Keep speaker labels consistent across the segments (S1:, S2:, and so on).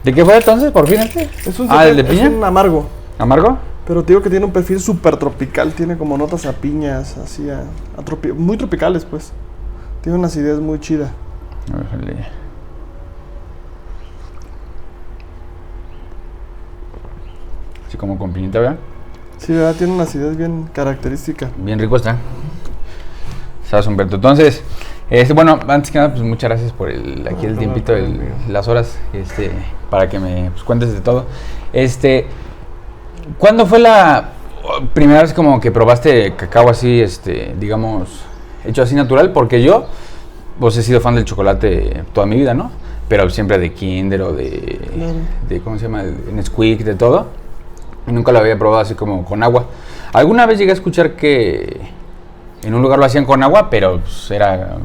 S1: ¿De qué fue entonces, por fin este?
S2: Es un
S1: ¿el de piña?
S2: Es un amargo.
S1: ¿Amargo?
S2: Pero te digo que tiene un perfil súper tropical, tiene como notas a piñas, así muy tropicales, pues. Tiene una acidez muy chida.
S1: Ojalá. Así como con piñita, ¿verdad?
S2: Sí, ¿verdad? Tiene una acidez bien característica.
S1: Bien rico está. Sabes, Humberto. Entonces, bueno, antes que nada, pues muchas gracias por el tiempito, las horas, para que me cuentes de todo. ¿Cuándo fue la primera vez como que probaste cacao así, digamos, hecho así natural? Porque yo, pues he sido fan del chocolate toda mi vida, ¿no? Pero siempre de Kinder o de ¿cómo se llama? De Nesquik, de todo. Y nunca lo había probado así como con agua. Alguna vez llegué a escuchar que en un lugar lo hacían con agua, pero pues, era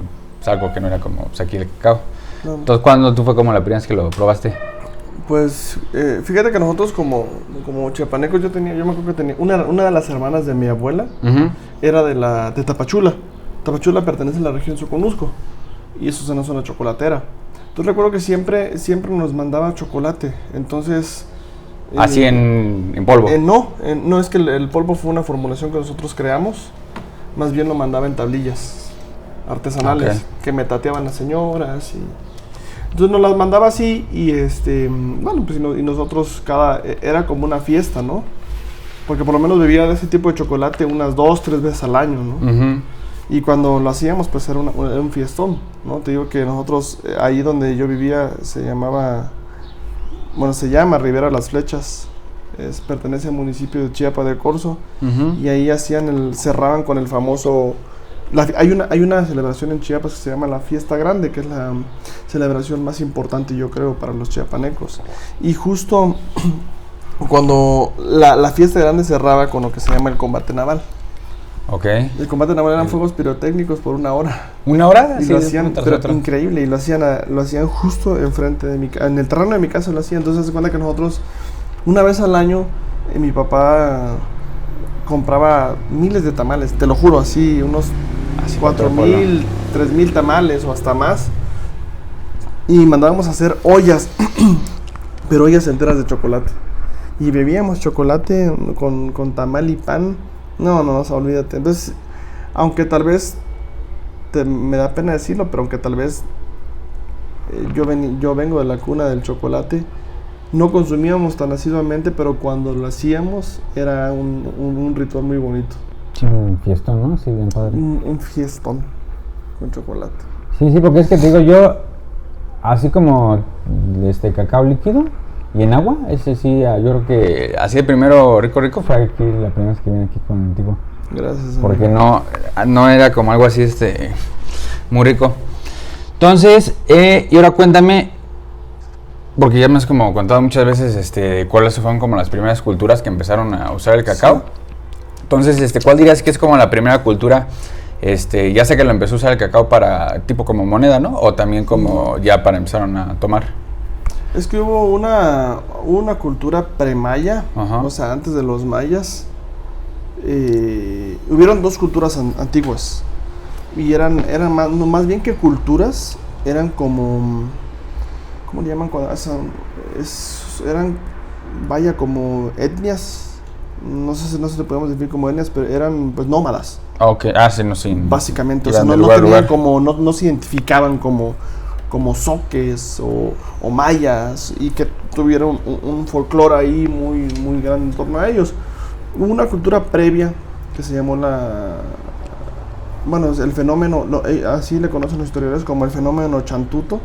S1: algo que no era como pues, aquí el cacao. No. Entonces, ¿cuándo tú fue como la primera vez que lo probaste?
S2: Pues, fíjate que nosotros como chiapanecos, yo me acuerdo que tenía una de las hermanas de mi abuela, era de Tapachula. Tapachula pertenece a la región Soconusco, y eso es una zona chocolatera. Entonces recuerdo que siempre nos mandaba chocolate, entonces...
S1: ¿Así en polvo?
S2: No, es que el polvo fue una formulación que nosotros creamos, más bien lo mandaba en tablillas artesanales, que me tateaban las señoras y... Entonces nos las mandaba así y bueno, pues y nosotros era como una fiesta, ¿no? Porque por lo menos bebía de ese tipo de chocolate unas 2-3 veces al año, ¿no? Y cuando lo hacíamos, pues era un fiestón, ¿no? Te digo que nosotros, ahí donde yo vivía, se llama Ribera Las Flechas. Pertenece al municipio de Chiapa de Corzo. Y ahí cerraban con el famoso... Hay una celebración en Chiapas que se llama la Fiesta Grande, que es la celebración más importante, yo creo, para los chiapanecos. Y justo cuando la Fiesta Grande cerraba con lo que se llama el combate naval. El combate naval eran fuegos pirotécnicos por 1 hora.
S1: ¿1 hora?
S2: Y sí, lo hacían, pero increíble, y lo hacían justo enfrente de en el terreno de mi casa lo hacían. Entonces se cuenta que nosotros, una vez al año, mi papá compraba miles de tamales, te lo juro, así, unos 4,000, 3,000 tamales o hasta más. Y mandábamos a hacer ollas, pero ollas enteras de chocolate. Y bebíamos chocolate con tamal y pan. No, olvídate. Entonces, aunque tal vez, me da pena decirlo, pero aunque tal vez yo vengo de la cuna del chocolate, no consumíamos tan asiduamente, pero cuando lo hacíamos era un ritual muy bonito.
S1: Sí, un fiestón, ¿no? Sí, bien padre.
S2: Un fiestón con chocolate.
S1: Sí, porque es que te digo yo, así como cacao líquido y en agua, ese sí, yo creo que así de primero rico fue aquí la primera vez que vine aquí contigo.
S2: Gracias.
S1: Porque no era como algo así muy rico. Entonces, y ahora cuéntame, porque ya me has como contado muchas veces cuáles fueron como las primeras culturas que empezaron a usar el cacao. Sí. Entonces, ¿cuál dirías que es como la primera cultura? Ya sé que lo empezó a usar el cacao para tipo como moneda, ¿no? O también como ya para empezaron a tomar.
S2: Es que hubo una cultura pre-maya, o sea, antes de los mayas. Hubieron 2 culturas antiguas. Y eran más bien que culturas, eran como... ¿Cómo le llaman cuando eran, vaya, como etnias? No sé si le podemos definir como etnias, pero eran pues nómadas.
S1: Sí.
S2: Básicamente, o sea, no tenían como, no se identificaban como zoques o mayas, y que tuvieron un folclore ahí muy grande en torno a ellos. Hubo una cultura previa que se llamó el fenómeno, así le conocen los historiadores como el fenómeno Chantuto,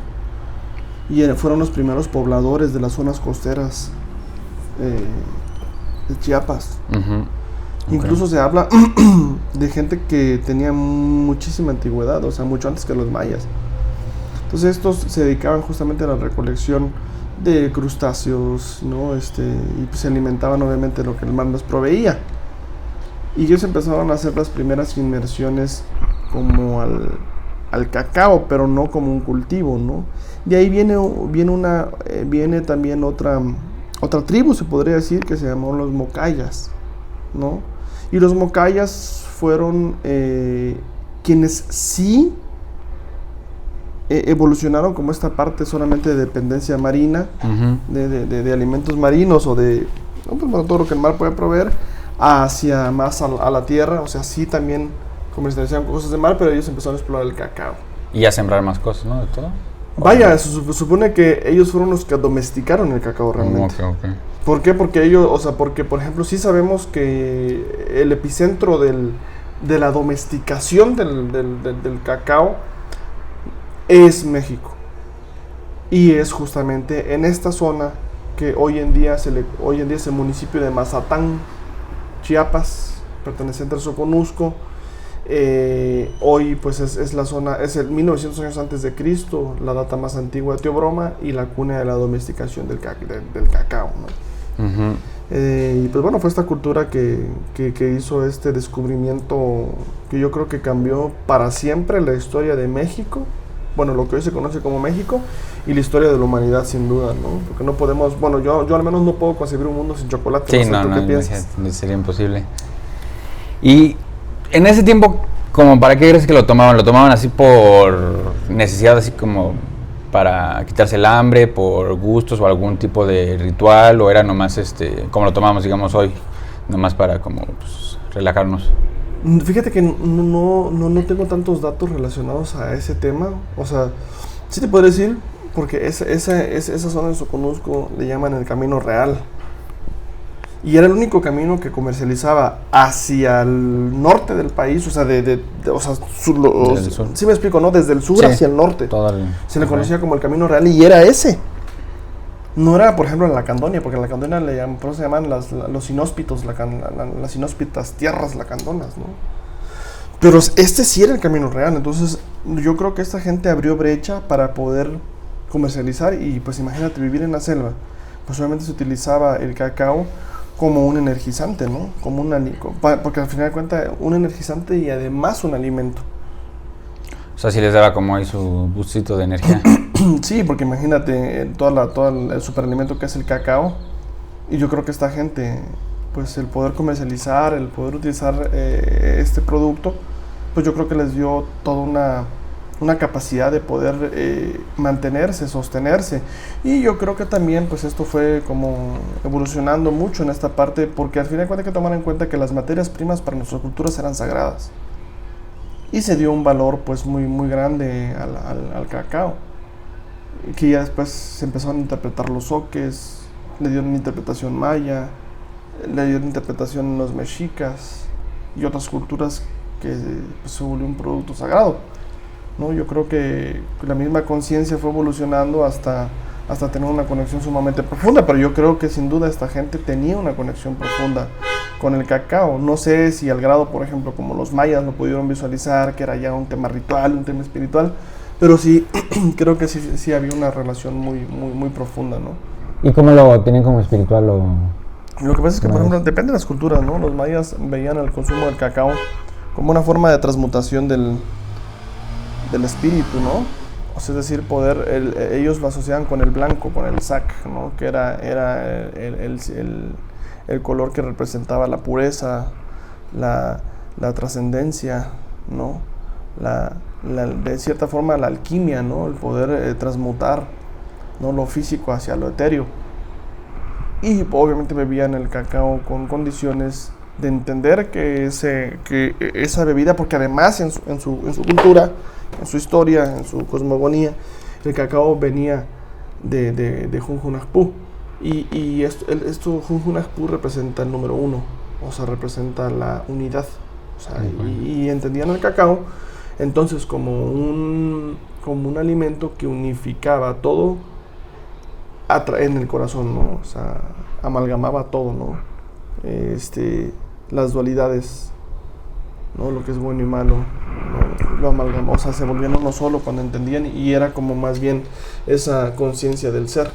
S2: y fueron los primeros pobladores de las zonas costeras de Chiapas. Incluso se habla de gente que tenía muchísima antigüedad, o sea, mucho antes que los mayas. Entonces estos se dedicaban justamente a la recolección de crustáceos, ¿no? Y pues se alimentaban obviamente de lo que el mar les proveía. Y ellos empezaron a hacer las primeras inmersiones como al cacao, pero no como un cultivo, ¿no? De ahí viene también otra tribu, se podría decir, que se llamó los Mocayas, ¿no? Y los Mocayas fueron quienes sí evolucionaron como esta parte solamente de dependencia marina, de alimentos marinos o de pues, bueno, todo lo que el mar puede proveer, hacia más a la tierra. O sea, sí también comercializaban cosas de mar, pero ellos empezaron a explorar el cacao.
S1: Y a sembrar más cosas, ¿no? De todo.
S2: Vaya, se supone que ellos fueron los que domesticaron el cacao realmente.
S1: Okay.
S2: ¿Por qué? Porque ellos, o sea, porque por ejemplo sí sabemos que el epicentro de la domesticación del cacao es México. Y es justamente en esta zona que hoy en día es el municipio de Mazatán, Chiapas, perteneciente al Soconusco. Hoy pues es la zona, es el 1900 años antes de Cristo, la data más antigua de Teobroma y la cuna de la domesticación del cacao, ¿no? Y pues bueno, fue esta cultura que hizo este descubrimiento que yo creo que cambió para siempre la historia de México, bueno, lo que hoy se conoce como México, y la historia de la humanidad sin duda, ¿no? Porque no podemos, bueno, yo al menos no puedo concebir un mundo sin chocolate.
S1: Sí,
S2: no sé, ¿tú qué piensas?
S1: Sería imposible. Y en ese tiempo, como ¿para qué crees que lo tomaban? ¿Lo tomaban así por necesidad, así como para quitarse el hambre, por gustos o algún tipo de ritual, o era nomás como lo tomamos, digamos, hoy, nomás para como pues, relajarnos?
S2: Fíjate que no tengo tantos datos relacionados a ese tema. O sea, sí te puedo decir, porque esa zona de Soconusco le llaman el Camino Real. Y era el único camino que comercializaba hacia el norte del país, o sea, sí me explico, ¿no? Desde el sur hacia el norte. Se le conocía como el Camino Real y era ese. No era, por ejemplo, en la Lacandonia, porque en la Lacandonia por eso se llaman los inhóspitos, las inhóspitas tierras lacandonas, ¿no? Pero este sí era el Camino Real. Entonces yo creo que esta gente abrió brecha para poder comercializar. Y pues imagínate vivir en la selva, pues obviamente se utilizaba el cacao como un energizante, ¿no? Porque al final de cuentas un energizante y además un alimento.
S1: O sea, sí les daba como ahí su boostito de energía.
S2: Sí, porque imagínate todo el superalimento que es el cacao. Y yo creo que esta gente, pues el poder comercializar, el poder utilizar este producto, pues yo creo que les dio toda una capacidad de poder mantenerse, sostenerse. Y yo creo que también pues esto fue como evolucionando mucho en esta parte, porque al final hay que tomar en cuenta que las materias primas para nuestras culturas eran sagradas. Y se dio un valor pues muy grande al cacao, que ya después se empezaron a interpretar los zoques, le dieron una interpretación maya, le dieron interpretación los mexicas y otras culturas que pues, se volvió un producto sagrado, ¿no? Yo creo que la misma conciencia fue evolucionando hasta tener una conexión sumamente profunda, pero yo creo que sin duda esta gente tenía una conexión profunda con el cacao. No sé si al grado, por ejemplo, como los mayas lo pudieron visualizar, que era ya un tema ritual, un tema espiritual, pero sí, creo que sí había una relación muy profunda, ¿no?
S1: ¿Y cómo lo tienen como espiritual?
S2: Lo que pasa es que, por ejemplo, depende de las culturas, ¿no? Los mayas veían el consumo del cacao como una forma de transmutación del espíritu, ¿no? O sea, es decir, ellos lo asociaban con el blanco, con el sac, ¿no? Que era el color que representaba la pureza, la trascendencia, ¿no? De cierta forma la alquimia, ¿no? El poder transmutar, ¿no? Lo físico hacia lo etéreo. Y obviamente bebían el cacao con condiciones de entender que esa bebida, porque además en su cultura, en su historia, en su cosmogonía, el cacao venía de Junjunacpú. Y esto Junjunacpú representa el número 1, o sea, representa la unidad. O sea, y entendían el cacao entonces como un alimento que unificaba todo en el corazón, ¿no? O sea, amalgamaba todo, ¿no? Las dualidades, ¿no? Lo que es bueno y malo, ¿no? Lo amalgamó, o sea, se volvían uno solo cuando entendían, y era como más bien esa conciencia del ser.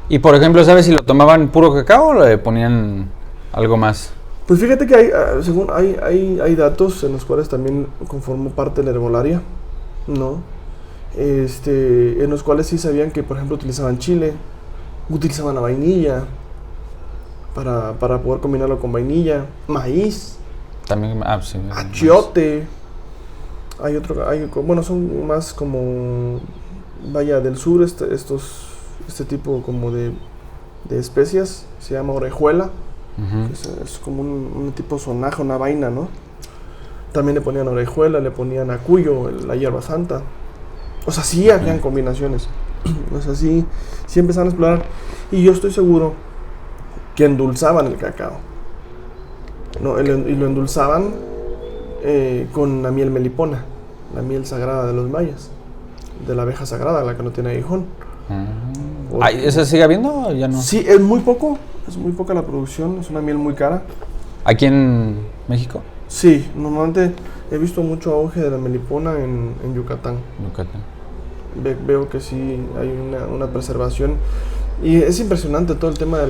S1: Y por ejemplo, ¿sabes si lo tomaban puro cacao o le ponían algo más?
S2: Pues fíjate que hay datos en los cuales también conformó parte de la herbolaria, ¿no? En los cuales sí sabían que, por ejemplo, utilizaban chile, utilizaban la vainilla para poder combinarlo con vainilla, maíz,
S1: También, sí,
S2: achiote, Bueno, son más como, vaya, del sur, este tipo como de especias, se llama orejuela,
S1: Ujú.
S2: que es como un tipo sonaja, una vaina, ¿no? También le ponían orejuela, le ponían acuyo, la hierba santa. O sea, sí habían combinaciones. O sea, sí empezaron a explorar. Y yo estoy seguro que endulzaban el cacao. ¿No? Y lo endulzaban con la miel melipona, la miel sagrada de los mayas, de la abeja sagrada, la que no tiene aguijón.
S1: ¿Esa sigue habiendo o ya no?
S2: Sí, es muy poca la producción, es una miel muy cara.
S1: ¿Aquí en México?
S2: Sí, normalmente he visto mucho auge de la melipona en Yucatán.
S1: Yucatán.
S2: Veo que sí hay una preservación. Y es impresionante todo el tema de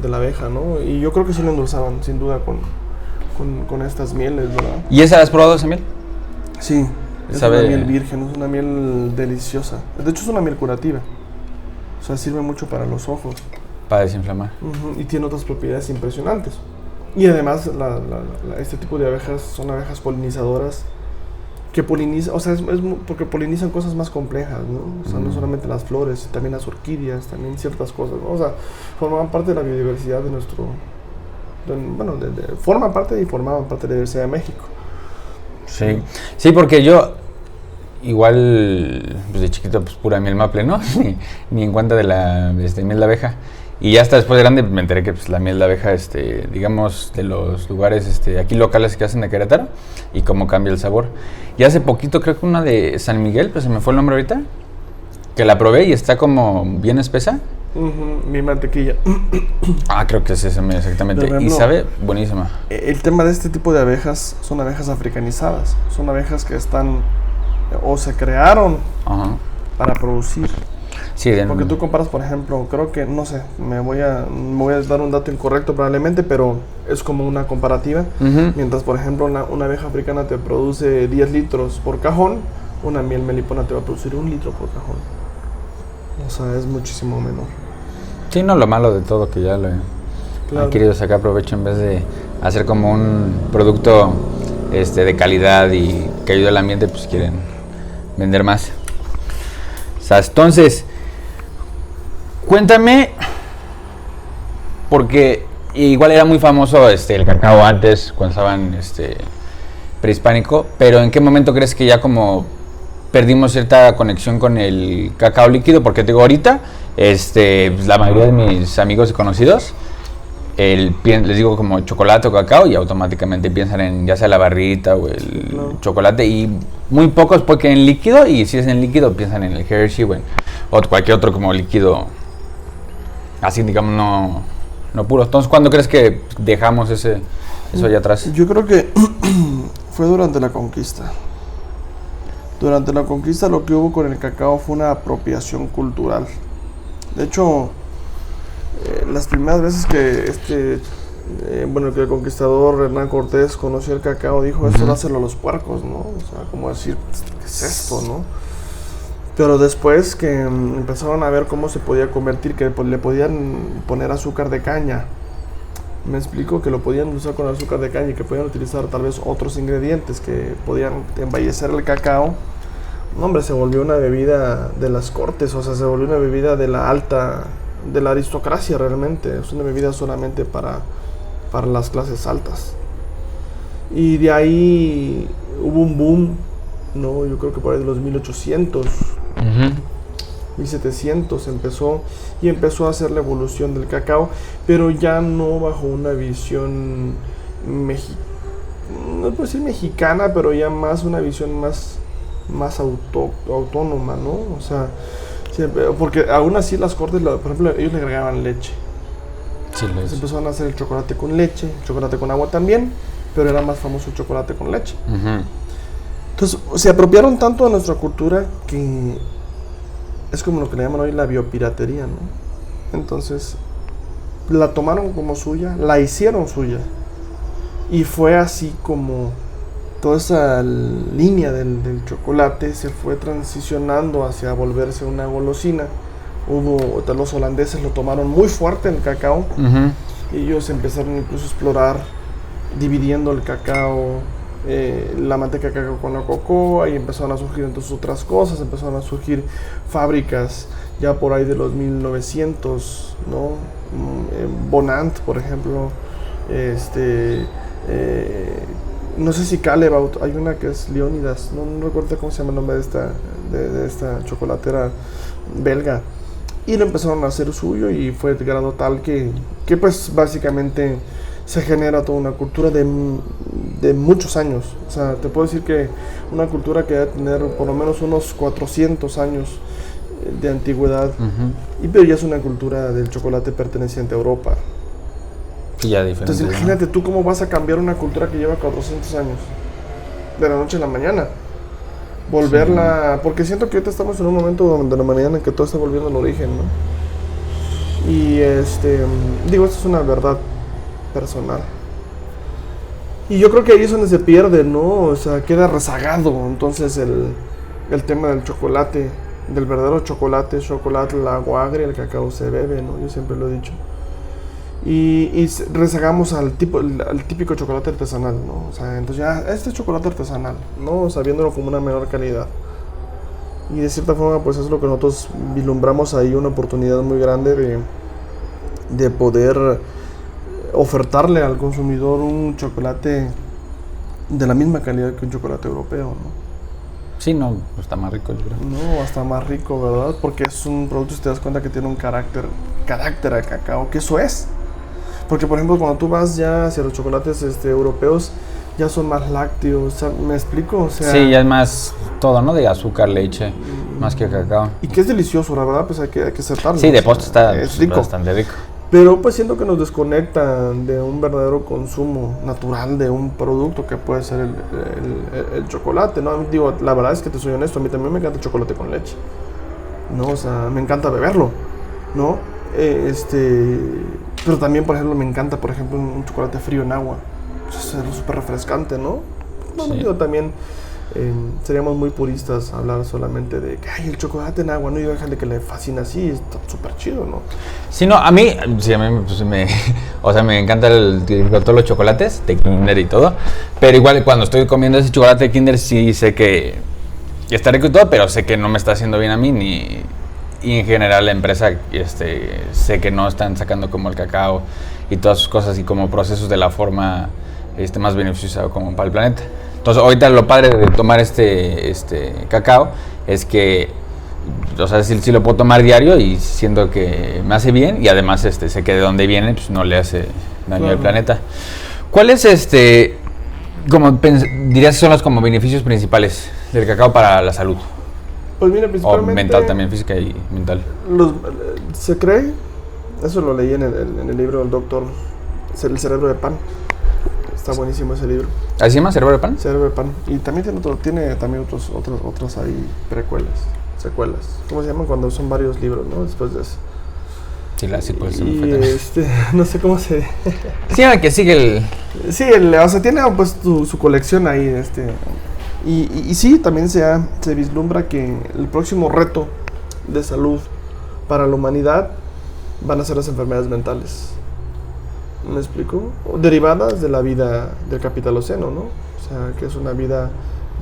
S2: la abeja, ¿no? Y yo creo que sí lo endulzaban, sin duda, con estas mieles, ¿verdad?
S1: ¿Y esa has probado esa miel?
S2: Sí, es
S1: Sabe-
S2: una miel virgen, es una miel deliciosa. De hecho, es una miel curativa. O sea, sirve mucho para los ojos.
S1: Para desinflamar.
S2: Ujú, y tiene otras propiedades impresionantes. Y además, este tipo de abejas son abejas polinizadoras que polinizan, o sea, porque polinizan cosas más complejas, ¿no? O sea, no solamente las flores, también las orquídeas, también ciertas cosas, ¿no? O sea, formaban parte de la biodiversidad de nuestro... forman parte y formaban parte de la diversidad de México.
S1: Sí. Sí, porque yo igual pues de chiquito pues pura miel maple, ¿no? Ni en cuenta de la miel de abeja. Y ya hasta después de grande me enteré que pues, la miel de abeja, digamos, de los lugares aquí locales que hacen de Querétaro y cómo cambia el sabor. Y hace poquito creo que una de San Miguel, pues se me fue el nombre ahorita, que la probé y está como bien espesa.
S2: Mi mantequilla.
S1: Creo que es esa exactamente.
S2: Pero,
S1: Y
S2: no,
S1: sabe buenísima.
S2: el tema de este tipo de abejas son abejas africanizadas. Son abejas que están o se crearon
S1: Ajá.
S2: para producir.
S1: Sí,
S2: Porque tú comparas, por ejemplo, creo que, no sé, me voy a dar un dato incorrecto probablemente, pero es como una comparativa.
S1: Ujú.
S2: Mientras, por ejemplo, una abeja africana te produce 10 litros por cajón, una miel melipona te va a producir 1 litro por cajón. O sea, es muchísimo menor.
S1: Sí, no, lo malo de todo que ya le
S2: Claro.
S1: han querido sacar provecho en vez de hacer como un producto de calidad y que ayude al ambiente, pues quieren vender más. O sea, entonces, cuéntame, porque igual era muy famoso el cacao antes, cuando estaban prehispánico, pero ¿en qué momento crees que ya como perdimos cierta conexión con el cacao líquido? Porque te digo, ahorita, pues, la mayoría de mis amigos y conocidos, les digo como chocolate o cacao y automáticamente piensan en ya sea la barrita o el chocolate, y muy pocos porque en líquido, y si es en líquido piensan en el Hershey o cualquier otro como líquido así, digamos, no puro. Entonces, ¿cuándo crees que dejamos eso allá atrás?
S2: Yo creo que fue durante la conquista. Durante la conquista lo que hubo con el cacao fue una apropiación cultural. De hecho, las primeras veces que que el conquistador Hernán Cortés conoció el cacao, dijo, esto dáselo a los puercos, ¿no? O sea, como decir, ¿qué es esto, no? Pero después que empezaron a ver cómo se podía convertir, que le podían poner azúcar de caña. Me explico, que lo podían usar con azúcar de caña y que podían utilizar tal vez otros ingredientes que podían embellecer el cacao. No, hombre, se volvió una bebida de las cortes, o sea, se volvió una bebida de la aristocracia realmente. Es una bebida solamente para las clases altas. Y de ahí hubo un boom, ¿no? Yo creo que por ahí de los 1800, 1700 empezó a hacer la evolución del cacao, pero ya no bajo una visión no puedo decir mexicana, pero ya más una visión más autónoma, ¿no? O sea, siempre, porque aún así las cortes, por ejemplo, ellos le agregaban leche.
S1: Sí,
S2: Entonces empezaron a hacer el chocolate con leche, el chocolate con agua también, pero era más famoso el chocolate con leche. Entonces se apropiaron tanto de nuestra cultura que es como lo que le llaman hoy la biopiratería, ¿no? Entonces la tomaron como suya, la hicieron suya, y fue así como toda esa línea del chocolate se fue transicionando hacia volverse una golosina. Los holandeses lo tomaron muy fuerte el cacao, y ellos empezaron incluso a explorar dividiendo el cacao la manteca de cacao con la cocoa y empezaron a surgir entonces otras cosas, empezaron a surgir fábricas ya por ahí de los 1900, ¿no? Bonant, por ejemplo, no sé si Callebaut, hay una que es Leonidas, no recuerdo cómo se llama el nombre de esta chocolatera belga, y lo empezaron a hacer suyo y fue de grado tal que pues básicamente se genera toda una cultura de muchos años. O sea, te puedo decir que una cultura que debe tener por lo menos unos 400 años de antigüedad, pero ya es una cultura del chocolate perteneciente a Europa.
S1: Sí, ya diferente.
S2: Entonces imagínate tú cómo vas a cambiar una cultura que lleva 400 años, de la noche a la mañana. Volverla, porque siento que ahorita estamos en un momento de la humanidad en que todo está volviendo al origen, ¿no? Y digo, esto es una verdad personal. Y yo creo que ahí es donde se pierde, ¿no? O sea, queda rezagado entonces el tema del chocolate, del verdadero chocolate, el agua agria, el cacao se bebe, ¿no? Yo siempre lo he dicho. Y rezagamos al típico chocolate artesanal, ¿no? O sea, entonces ya, este es chocolate artesanal, ¿no? O sea, viéndolo como una menor calidad. Y de cierta forma, pues es lo que nosotros vislumbramos ahí, una oportunidad muy grande de poder ofertarle al consumidor un chocolate de la misma calidad que un chocolate europeo, ¿no?
S1: Sí, no, está más rico, yo creo.
S2: No, hasta más rico, ¿verdad? Porque es un producto, si te das cuenta, que tiene un carácter a cacao, que eso es. Porque, por ejemplo, cuando tú vas ya hacia los chocolates europeos, ya son más lácteos, ¿me explico? O sea,
S1: sí, ya es más todo, ¿no? De azúcar, leche, más que cacao.
S2: Y que es delicioso, la verdad, pues hay que aceptarlo.
S1: Sí, de postre está
S2: es rico.
S1: Bastante rico.
S2: Pero pues siento que nos desconectan de un verdadero consumo natural de un producto que puede ser el chocolate, ¿no? Digo, la verdad es que te soy honesto, a mí también me encanta el chocolate con leche, ¿no? O sea, me encanta beberlo, ¿no? Pero también, por ejemplo, me encanta, por ejemplo, un chocolate frío en agua. Es súper refrescante, ¿no? Bueno, sí. Digo, también seríamos muy puristas hablar solamente de que el chocolate en agua, ¿no? Y déjale que le fascina así, está súper chido, ¿no?
S1: Sí, no, a mí pues, me encanta todos los chocolates de Kinder y todo, pero igual cuando estoy comiendo ese chocolate de Kinder sí sé que está rico y todo, pero sé que no me está haciendo bien a mí y en general la empresa sé que no están sacando como el cacao y todas sus cosas y como procesos de la forma más beneficiosa como para el planeta. Entonces ahorita lo padre de tomar este cacao es que, o sea, sí lo puedo tomar diario y siento que me hace bien y además sé que de dónde viene, pues no le hace daño al planeta. ¿Cuáles como dirías son los como beneficios principales del cacao para la salud?
S2: Pues mira, principalmente...
S1: O mental también, física y mental.
S2: Se cree, eso lo leí en el libro del doctor El cerebro de pan. Está buenísimo ese libro.
S1: ¿Así se llama Cerebro de Pan?
S2: Cerebro de Pan. Y también tiene también otros ahí secuelas. ¿Cómo se llaman cuando son varios libros, no? Después de eso.
S1: Sí, pues.
S2: Y no sé cómo se...
S1: Sí, que sigue el...
S2: Sí, o sea, tiene pues su colección ahí, Y sí, también se vislumbra que el próximo reto de salud para la humanidad van a ser las enfermedades mentales. ¿Me explico? Derivadas de la vida del capitaloceno, ¿no? O sea, que es una vida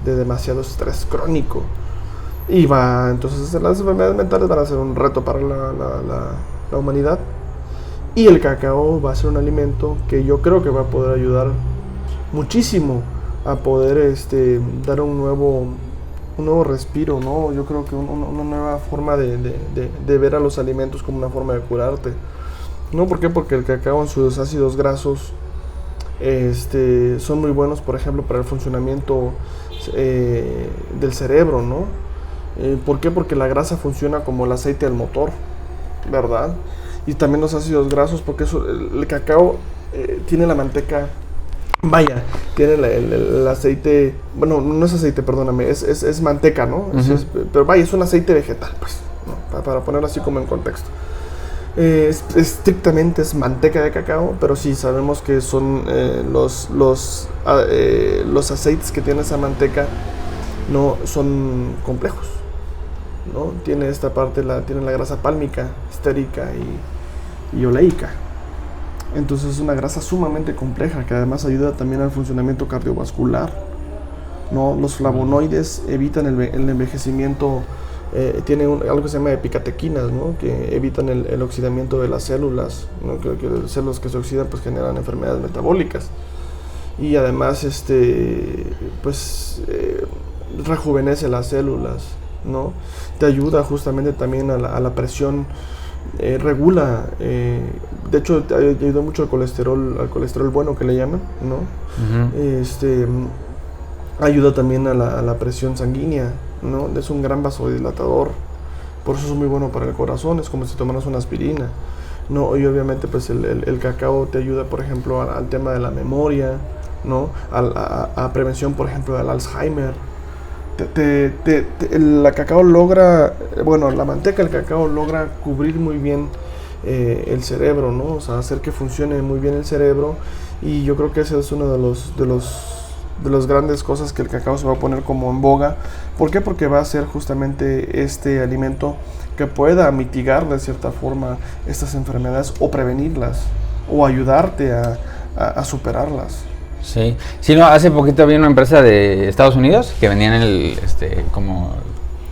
S2: de demasiado estrés crónico. Y entonces las enfermedades mentales van a ser un reto para la humanidad. Y el cacao va a ser un alimento que yo creo que va a poder ayudar muchísimo a poder dar un nuevo respiro, ¿no? Yo creo que una nueva forma de ver a los alimentos como una forma de curarte. ¿No? ¿Por qué? Porque el cacao en sus ácidos grasos son muy buenos, por ejemplo, para el funcionamiento del cerebro, ¿no? ¿Por qué? Porque la grasa funciona como el aceite del motor, ¿verdad? Y también los ácidos grasos, porque el cacao tiene la manteca, tiene el aceite, bueno, no es aceite, perdóname, es manteca, ¿no? Uh-huh. Pero es un aceite vegetal, pues, ¿no? Para ponerlo así como en contexto. Estrictamente es manteca de cacao, pero sí sabemos que son los aceites que tiene esa manteca no son complejos, ¿no? Tiene esta parte, tiene la grasa pálmica, estérica y oleica. Entonces es una grasa sumamente compleja que además ayuda también al funcionamiento cardiovascular, ¿no? Los flavonoides evitan el envejecimiento, tiene algo que se llama epicatequinas, ¿no? Que evitan el oxidamiento de las células, ¿no? Que las células que se oxidan pues generan enfermedades metabólicas. Y además rejuvenece las células, ¿no? Te ayuda justamente también a la presión, regula, de hecho te ayuda mucho al colesterol bueno que le llaman, ¿no? Ayuda también a la presión sanguínea, ¿no? Es un gran vasodilatador, por eso es muy bueno para el corazón, es como si tomaras una aspirina, ¿no? Y obviamente pues el cacao te ayuda, por ejemplo, al tema de la memoria, ¿no? A prevención, por ejemplo, del Alzheimer. La manteca del cacao logra cubrir muy bien el cerebro, ¿no? O sea, hacer que funcione muy bien el cerebro, y yo creo que ese es uno de las grandes cosas que el cacao se va a poner como en boga. ¿Por qué? Porque va a ser justamente este alimento que pueda mitigar de cierta forma estas enfermedades, o prevenirlas, o ayudarte a superarlas.
S1: Sí, no, hace poquito vi una empresa de Estados Unidos que vendían como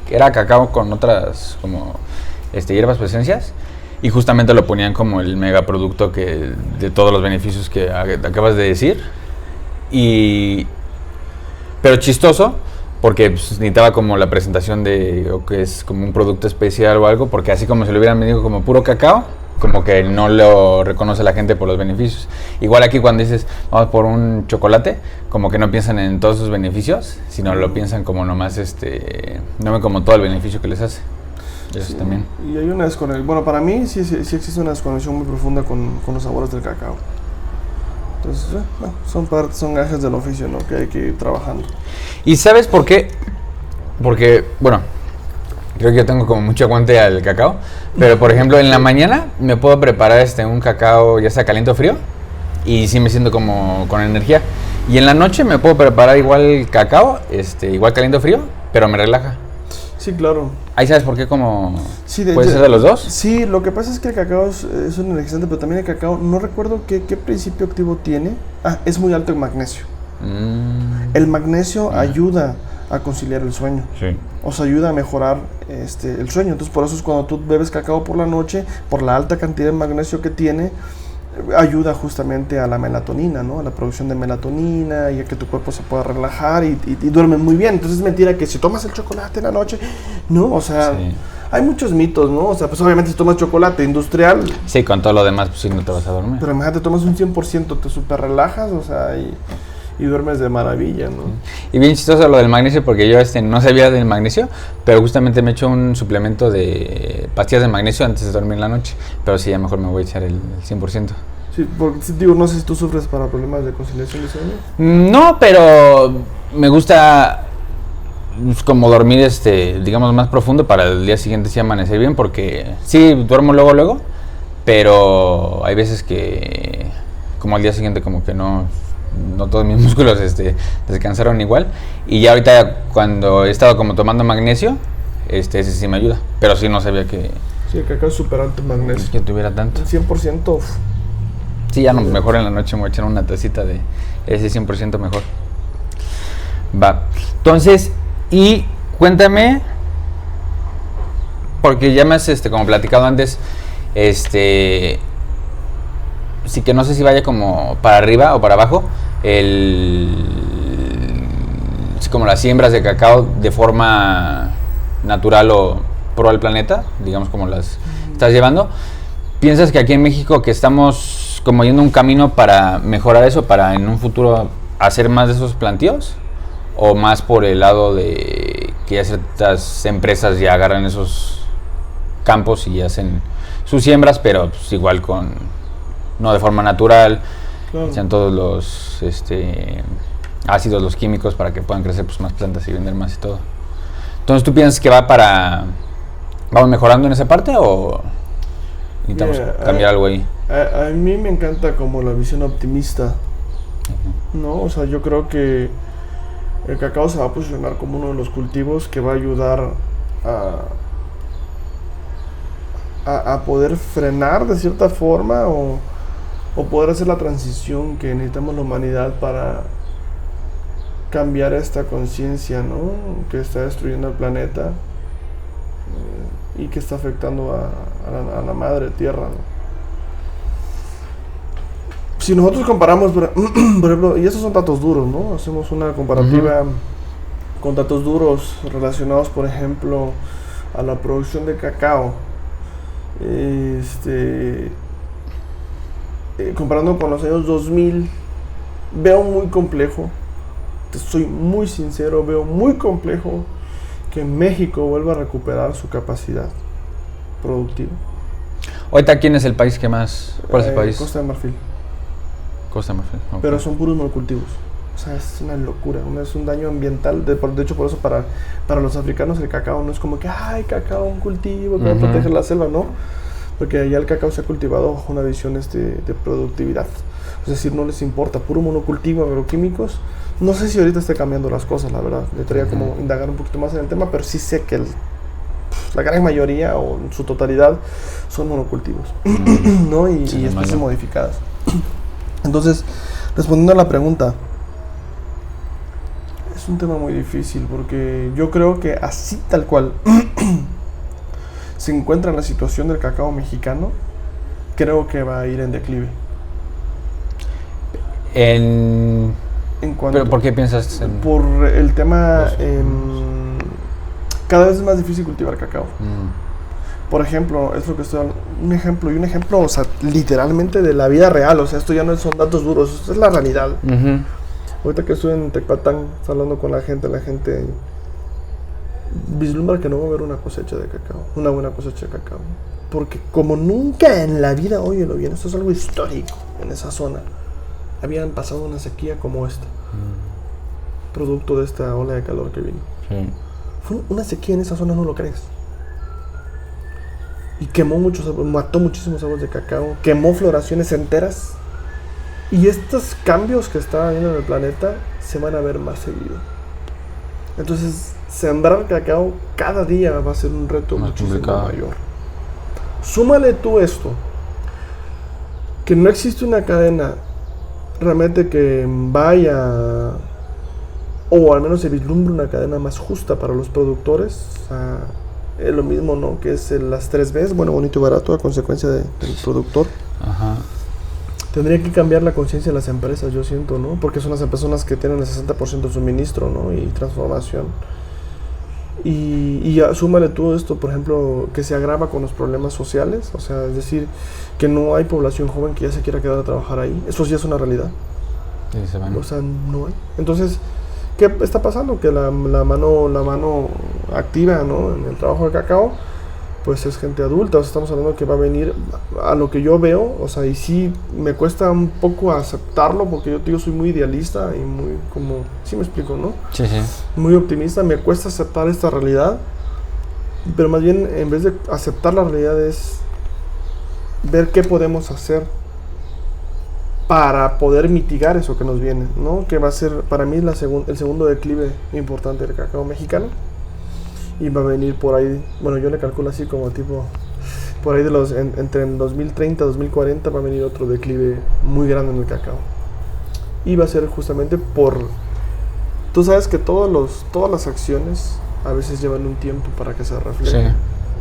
S1: era cacao con otras como hierbas o esencias, y justamente lo ponían como el megaproducto de todos los beneficios que acabas de decir. Pero chistoso, porque pues, necesitaba como la presentación o que es como un producto especial o algo, porque así como se lo hubieran vendido como puro cacao, como que no lo reconoce la gente por los beneficios. Igual aquí cuando dices, vamos por un chocolate, como que no piensan en todos sus beneficios, sino lo piensan como nomás, no ven como todo el beneficio que les hace. Eso sí, también.
S2: Y hay una desconexión, bueno, para mí sí existe una desconexión muy profunda con los sabores del cacao. Entonces, son gajes del oficio, ¿no? Que hay que ir trabajando.
S1: ¿Y sabes por qué? Porque, bueno, creo que yo tengo como mucho aguante al cacao, pero por ejemplo en la mañana me puedo preparar un cacao ya sea caliente o frío, y sí me siento como con energía. Y en la noche me puedo preparar igual cacao, igual caliente o frío, pero me relaja.
S2: Sí, claro.
S1: ¿Ahí sabes por qué?
S2: Sí,
S1: ¿Puede ser de los dos?
S2: Sí, lo que pasa es que el cacao es un energizante, pero también el cacao, no recuerdo qué principio activo tiene. Es muy alto en magnesio. El magnesio ayuda a conciliar el sueño.
S1: Sí.
S2: O sea, ayuda a mejorar el sueño. Entonces, por eso es cuando tú bebes cacao por la noche, por la alta cantidad de magnesio que tiene, ayuda justamente a la melatonina, ¿no? A la producción de melatonina, y a que tu cuerpo se pueda relajar y duerme muy bien. Entonces es mentira que si tomas el chocolate en la noche, ¿no? O sea, sí, hay muchos mitos, ¿no? O sea, pues obviamente si tomas chocolate industrial...
S1: Sí, con todo lo demás, pues sí, no te vas a dormir.
S2: Pero imagínate, tomas un 100%, te super relajas, o sea, y duermes de maravilla, ¿no?
S1: Y bien chistoso lo del magnesio, porque yo no sabía del magnesio, pero justamente me echo un suplemento de pastillas de magnesio antes de dormir en la noche, pero sí, ya mejor me voy a echar el 100%.
S2: Sí, porque digo, no sé si tú sufres para problemas de conciliación de sueño.
S1: No, pero me gusta como dormir, digamos, más profundo para el día siguiente sí amanecer bien, porque sí, duermo luego, pero hay veces que como al día siguiente como que no todos mis músculos descansaron igual, y ya ahorita cuando he estado como tomando magnesio, ese sí me ayuda, pero sí no sabía que...
S2: Sí, el cacao es súper alto en magnesio.
S1: Que tuviera tanto.
S2: 100%.
S1: Sí, ya no, mejor en la noche me voy a echar una tacita de ese 100% mejor. Va, entonces, y cuéntame, porque ya me has como platicado antes, sí que no sé si vaya como para arriba o para abajo, como las siembras de cacao de forma natural o pro al planeta, digamos como las estás llevando. ¿Piensas que aquí en México que estamos como yendo un camino para mejorar eso, para en un futuro hacer más de esos plantíos? ¿O más por el lado de que ya ciertas empresas ya agarran esos campos y hacen sus siembras, pero pues igual no de forma natural, claro, sean todos los ácidos, los químicos para que puedan crecer pues más plantas y vender más y todo? Entonces, ¿tú piensas que vamos mejorando en esa parte o necesitamos cambiar algo ahí?
S2: A mí me encanta como la visión optimista, ¿no? O sea, yo creo que el cacao se va a posicionar como uno de los cultivos que va a ayudar a poder frenar de cierta forma o poder hacer la transición que necesitamos la humanidad cambiar esta conciencia, ¿no? Que está destruyendo el planeta y que está afectando a la madre tierra, ¿no? Si nosotros comparamos, por ejemplo, y estos son datos duros, ¿no? Hacemos una comparativa con datos duros relacionados, por ejemplo, a la producción de cacao. Comparando con los años 2000, veo muy complejo, te soy muy sincero, veo muy complejo que México vuelva a recuperar su capacidad productiva.
S1: Ahorita, ¿quién es el país que más? ¿Cuál es el país?
S2: Costa de Marfil.
S1: Costa de Marfil. Okay.
S2: Pero son puros monocultivos. O sea, es una locura, es un daño ambiental. De hecho, por eso para los africanos el cacao no es como que, ay, cacao, un cultivo que va a proteger la selva, no. Porque allá el cacao se ha cultivado bajo una visión de productividad. Es decir, no les importa, puro monocultivo, agroquímicos. No sé si ahorita esté cambiando las cosas, la verdad. Le traía como indagar un poquito más en el tema, pero sí sé que la gran mayoría o en su totalidad son monocultivos, ¿no? Y especies modificadas. Entonces, respondiendo a la pregunta, es un tema muy difícil porque yo creo que así tal cual se encuentra la situación del cacao mexicano, creo que va a ir en declive.
S1: ¿En cuanto? ¿Pero por qué piensas
S2: por el tema, cada vez es más difícil cultivar cacao. Por ejemplo, es lo que estoy hablando, un ejemplo, o sea, literalmente de la vida real, o sea, esto ya no son datos duros, esto es la realidad. Ahorita que estoy en Tecpatán, hablando con la gente vislumbra que no va a haber una cosecha de cacao, una buena cosecha de cacao. Porque como nunca en la vida, óyelo bien, esto es algo histórico en esa zona, habían pasado una sequía como esta, producto de esta ola de calor que vino. Fue una sequía en esa zona, no lo crees. Y mató muchísimos árboles de cacao, quemó floraciones enteras. Y estos cambios que está habiendo en el planeta se van a ver más seguido. Entonces, sembrar cacao cada día va a ser un reto muchísimo mayor. Súmale tú esto, que no existe una cadena realmente que vaya, o al menos se vislumbre una cadena más justa para los productores. Es lo mismo, ¿no? Que es las 3 Bs, bueno, bonito y barato, a consecuencia del productor. Tendría que cambiar la conciencia de las empresas, yo siento, ¿no? Porque son las personas que tienen el 60% de suministro, ¿no? Y transformación. Y súmale todo esto, por ejemplo, que se agrava con los problemas sociales, o sea, es decir, que no hay población joven que ya se quiera quedar a trabajar ahí. Eso ya es una realidad. O sea, no hay. Entonces, ¿qué está pasando? Que la mano activa, ¿no? En el trabajo de cacao, pues es gente adulta. O sea, estamos hablando que va a venir a lo que yo veo, o sea, y sí me cuesta un poco aceptarlo porque yo soy muy idealista y muy como, sí me explico, ¿no?
S1: Sí.
S2: Muy optimista, me cuesta aceptar esta realidad, pero más bien en vez de aceptar la realidad es ver qué podemos hacer para poder mitigar eso que nos viene, ¿no? Que va a ser para mí el segundo declive importante del cacao mexicano. Y va a venir por ahí, bueno, yo le calculo así como tipo, por ahí entre el 2030 y 2040 va a venir otro declive muy grande en el cacao. Y va a ser justamente tú sabes que todas las acciones a veces llevan un tiempo para que se reflejen.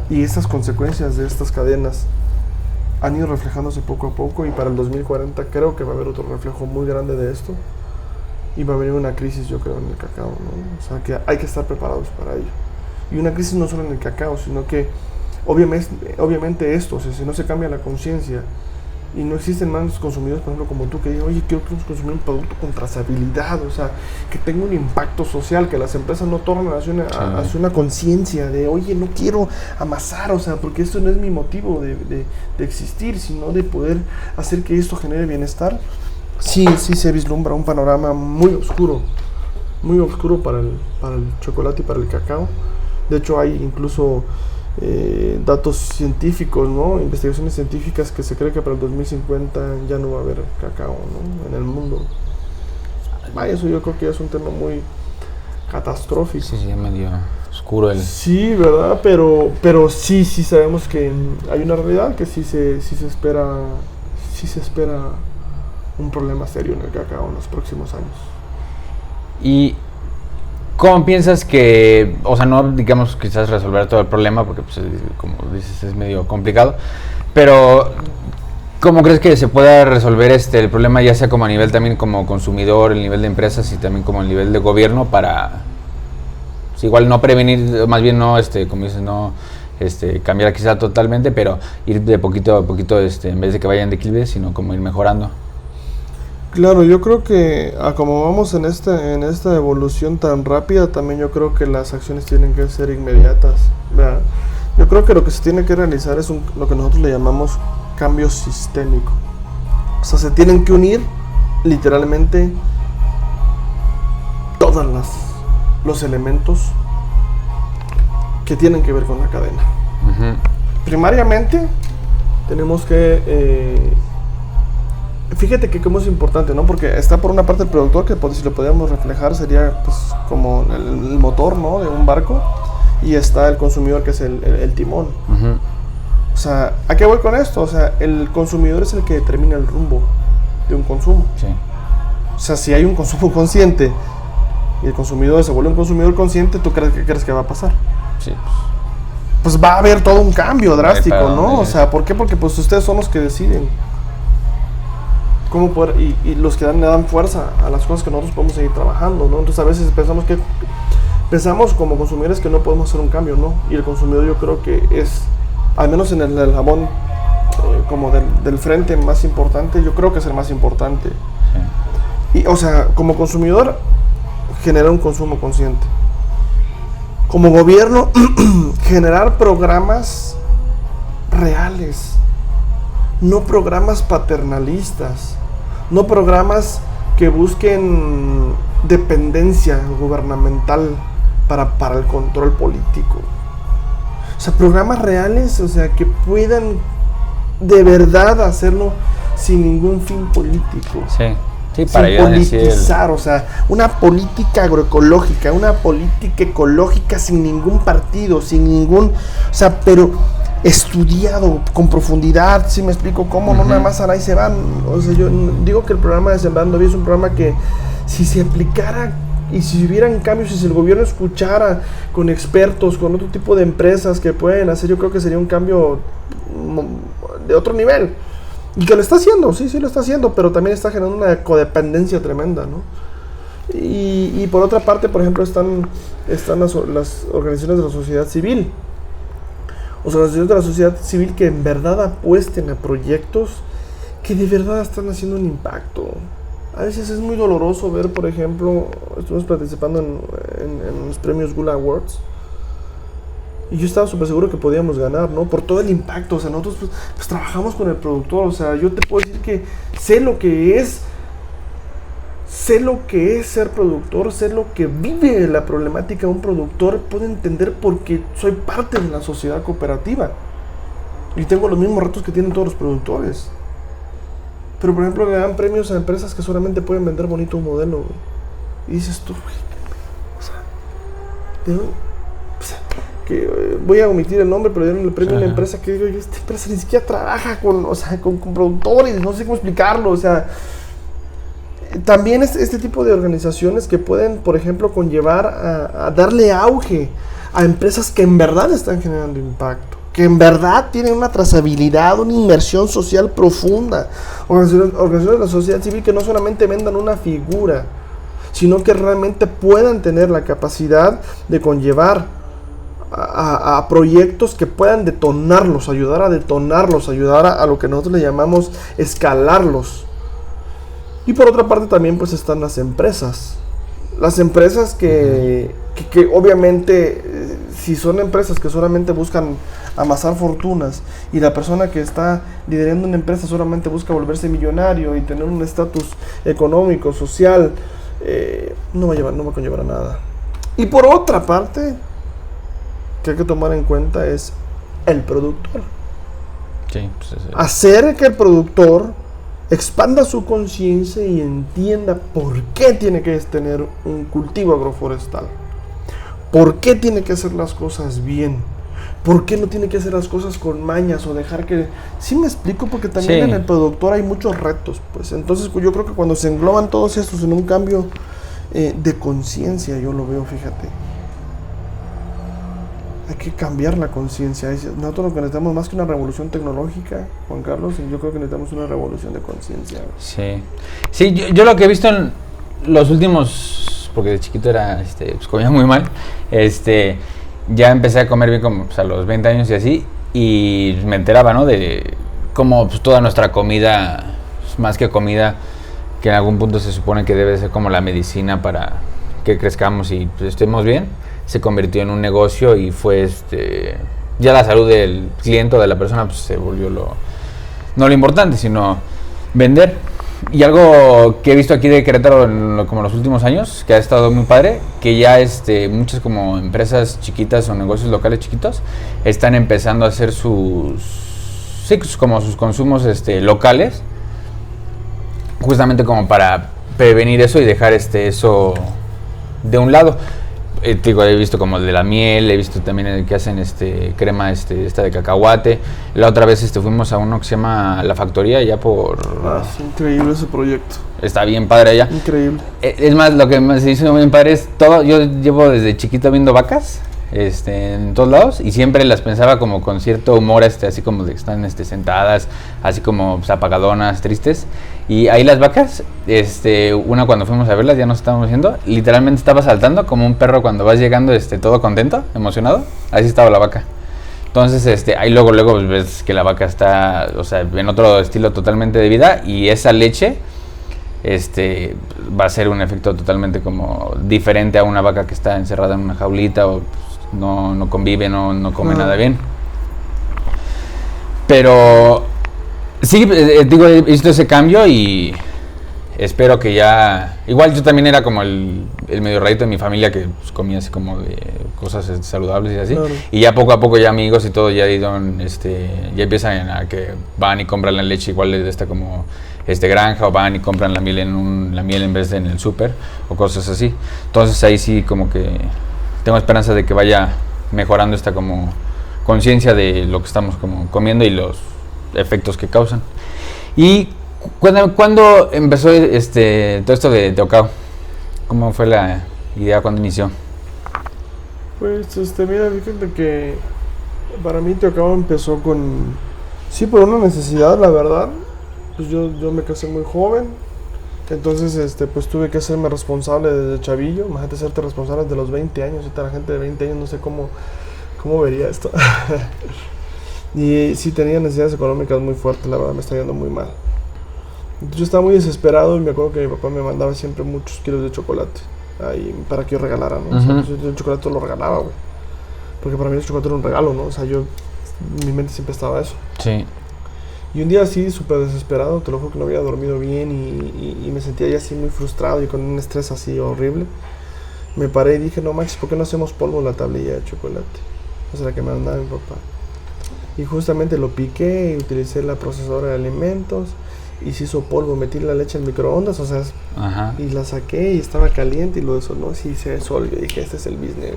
S2: Sí. Y estas consecuencias de estas cadenas han ido reflejándose poco a poco, y para el 2040 creo que va a haber otro reflejo muy grande de esto. Y va a venir una crisis, yo creo, en el cacao, ¿no? O sea, que hay que estar preparados para ello. Y una crisis no solo en el cacao, sino que obviamente esto, o sea, si no se cambia la conciencia y no existen más consumidores, por ejemplo, como tú, que digan, oye, quiero consumir un producto con trazabilidad, o sea, que tenga un impacto social, que las empresas no tornen hacia una conciencia de, oye, no quiero amasar, o sea, porque esto no es mi motivo de existir, sino de poder hacer que esto genere bienestar. Sí se vislumbra un panorama muy oscuro para el chocolate y para el cacao. De hecho, hay incluso datos científicos, ¿no? Investigaciones científicas que se cree que para el 2050 ya no va a haber cacao, ¿no? En el mundo. Eso yo creo que es un tema muy catastrófico.
S1: Sí, medio oscuro.
S2: Sí, ¿verdad? Pero sí sabemos que hay una realidad, que sí se espera un problema serio en el cacao en los próximos años.
S1: ¿Y cómo piensas que, o sea, no digamos quizás resolver todo el problema, porque pues, como dices es medio complicado, pero ¿cómo crees que se pueda resolver el problema, ya sea como a nivel también como consumidor, el nivel de empresas y también como el nivel de gobierno para, pues, igual no prevenir, más bien no, como dices, no cambiar quizá totalmente, pero ir de poquito a poquito, en vez de que vayan de declive, sino como ir mejorando?
S2: Claro, yo creo que como vamos en esta evolución tan rápida, también yo creo que las acciones tienen que ser inmediatas, ¿verdad? Yo creo que lo que se tiene que realizar es lo que nosotros le llamamos cambio sistémico. O sea, se tienen que unir literalmente todos los elementos que tienen que ver con la cadena.
S1: Uh-huh.
S2: Primariamente, tenemos que... fíjate que como es importante, ¿no? Porque está por una parte el productor, que si lo podíamos reflejar sería pues como el motor, ¿no? De un barco, y está el consumidor, que es el timón.
S1: Uh-huh.
S2: O sea, ¿a qué voy con esto? O sea, el consumidor es el que determina el rumbo de un consumo.
S1: Sí.
S2: O sea, si hay un consumo consciente y el consumidor se vuelve un consumidor consciente, ¿tú crees que va a pasar?
S1: Sí.
S2: Pues va a haber todo un cambio drástico, ¿no? O
S1: Sí.
S2: sea, ¿por qué? Porque pues ustedes son los que deciden cómo poder, y los que le dan fuerza a las cosas que nosotros podemos seguir trabajando, ¿no? Entonces a veces pensamos como consumidores que no podemos hacer un cambio, ¿no? Y el consumidor, yo creo que es, al menos en el eslabón como del frente más importante, yo creo que es el más importante.
S1: Sí.
S2: Y, o sea, como consumidor, generar un consumo consciente. Como gobierno, generar programas reales, no programas paternalistas, no programas que busquen dependencia gubernamental para el control político. O sea, programas reales, o sea, que puedan de verdad hacerlo sin ningún fin político.
S1: Sí. Sí, para
S2: sin politizar, o sea, una política agroecológica, una política ecológica sin ningún partido, sin ningún, o sea, pero estudiado con profundidad, ¿sí me explico cómo? No nada más a ahí se van. O sea, yo digo que el programa de Sembrando Vida es un programa que si se aplicara y si hubieran cambios, si el gobierno escuchara con expertos, con otro tipo de empresas que pueden hacer, yo creo que sería un cambio de otro nivel. Y que lo está haciendo, sí lo está haciendo, pero también está generando una codependencia tremenda, ¿no? Y por otra parte, por ejemplo, están las organizaciones de la sociedad civil. O sea, las organizaciones de la sociedad civil que en verdad apuesten a proyectos que de verdad están haciendo un impacto. A veces es muy doloroso ver, por ejemplo, estuvimos participando en los premios Gula Awards, y yo estaba súper seguro que podíamos ganar, ¿no? Por todo el impacto. O sea, nosotros pues trabajamos con el productor. O sea, yo te puedo decir que sé lo que es ser productor, sé lo que vive la problemática de un productor. Puedo entender porque soy parte de la sociedad cooperativa y tengo los mismos retos que tienen todos los productores. Pero, por ejemplo, le dan premios a empresas que solamente pueden vender bonito un modelo, güey. Y dices tú, güey, o sea, ¿de dónde? Voy a omitir el nombre, pero dieron el premio a una empresa que digo yo, esta empresa ni siquiera trabaja con productores, no sé cómo explicarlo. O sea, también este tipo de organizaciones que pueden, por ejemplo, conllevar a darle auge a empresas que en verdad están generando impacto, que en verdad tienen una trazabilidad, una inmersión social profunda. Organizaciones de la sociedad civil que no solamente vendan una figura, sino que realmente puedan tener la capacidad de conllevar a proyectos que puedan detonarlos, ayudar a lo que nosotros le llamamos escalarlos. Y por otra parte también pues están las empresas que obviamente si son empresas que solamente buscan amasar fortunas y la persona que está liderando una empresa solamente busca volverse millonario y tener un estatus económico, social, no va a conllevar a nada. Y por otra parte que hay que tomar en cuenta es el productor.
S1: Sí, pues
S2: hacer que el productor expanda su conciencia y entienda por qué tiene que tener un cultivo agroforestal, por qué tiene que hacer las cosas bien, por qué no tiene que hacer las cosas con mañas o dejar que... Sí me explico, porque también en el productor hay muchos retos, pues. Entonces yo creo que cuando se engloban todos estos en un cambio de conciencia, yo lo veo, fíjate. Hay que cambiar la conciencia. Nosotros lo que necesitamos más que una revolución tecnológica, Juan Carlos, yo creo que necesitamos una revolución de conciencia.
S1: Sí, sí, yo lo que he visto en los últimos, porque de chiquito era, pues comía muy mal, ya empecé a comer bien como pues, a los 20 años y así, y me enteraba, ¿no? De cómo pues, toda nuestra comida, pues, más que comida, que en algún punto se supone que debe ser como la medicina para que crezcamos y pues, estemos bien, se convirtió en un negocio y fue ya la salud del cliente o de la persona pues se volvió no lo importante, sino vender. Y algo que he visto aquí de Querétaro como los últimos años, que ha estado muy padre, que ya muchas como empresas chiquitas o negocios locales chiquitos están empezando a hacer sus consumos locales, justamente como para prevenir eso y dejar eso de un lado. Digo, he visto como el de la miel, he visto también el que hacen crema esta de cacahuate. La otra vez fuimos a uno que se llama La Factoría, allá por...
S2: Es increíble ese proyecto.
S1: Está bien padre allá.
S2: Increíble.
S1: Es más, lo que me hizo bien padre es todo. Yo llevo desde chiquito viendo vacas en todos lados y siempre las pensaba como con cierto humor, así como de que están sentadas, así como pues, apagadonas, tristes. Y ahí las vacas, una cuando fuimos a verlas, ya nos estábamos viendo, literalmente estaba saltando como un perro cuando vas llegando todo contento, emocionado. Así estaba la vaca. Entonces, ahí luego pues, ves que la vaca está, o sea, en otro estilo totalmente de vida y esa leche va a ser un efecto totalmente como diferente a una vaca que está encerrada en una jaulita o pues, no convive, no come nada bien. Pero sí, digo, he visto ese cambio y espero que ya... Igual yo también era como el medio rarito de mi familia que pues, comía así como de cosas saludables y así. Claro. Y ya poco a poco ya amigos y todo ya ya empiezan a que van y compran la leche igual de esta como granja o van y compran la miel en vez de en el súper o cosas así. Entonces ahí sí como que tengo esperanza de que vaya mejorando esta como conciencia de lo que estamos como comiendo y los efectos que causan. Y ¿cuándo empezó todo esto de Teocao? ¿Cómo fue la idea? ¿Cuándo inició?
S2: Pues mira, fíjate que para mí Teocao empezó por una necesidad, la verdad. Pues yo me casé muy joven, entonces pues tuve que hacerme responsable desde chavillo. Imagínate hacerte responsable de los 20 años, la gente de 20 años no sé cómo vería esto. Y sí tenía necesidades económicas muy fuertes, la verdad me está yendo muy mal. Entonces yo estaba muy desesperado y me acuerdo que mi papá me mandaba siempre muchos kilos de chocolate ahí para que yo regalara, ¿no? Uh-huh. O sea, yo el chocolate lo regalaba, güey. Porque para mí el chocolate era un regalo, ¿no? O sea, mi mente siempre estaba eso.
S1: Sí.
S2: Y un día así, súper desesperado, te lo juro que no había dormido bien y me sentía ya así muy frustrado y con un estrés así horrible. Me paré y dije, no manches, ¿por qué no hacemos polvo en la tablilla de chocolate? O sea, la que me mandaba mi papá. Y justamente lo piqué y utilicé la procesadora de alimentos y se hizo polvo, metí la leche en microondas, o sea, ajá, y la saqué y estaba caliente y lo desonó, sí se disolvió. Y dije, este es el business.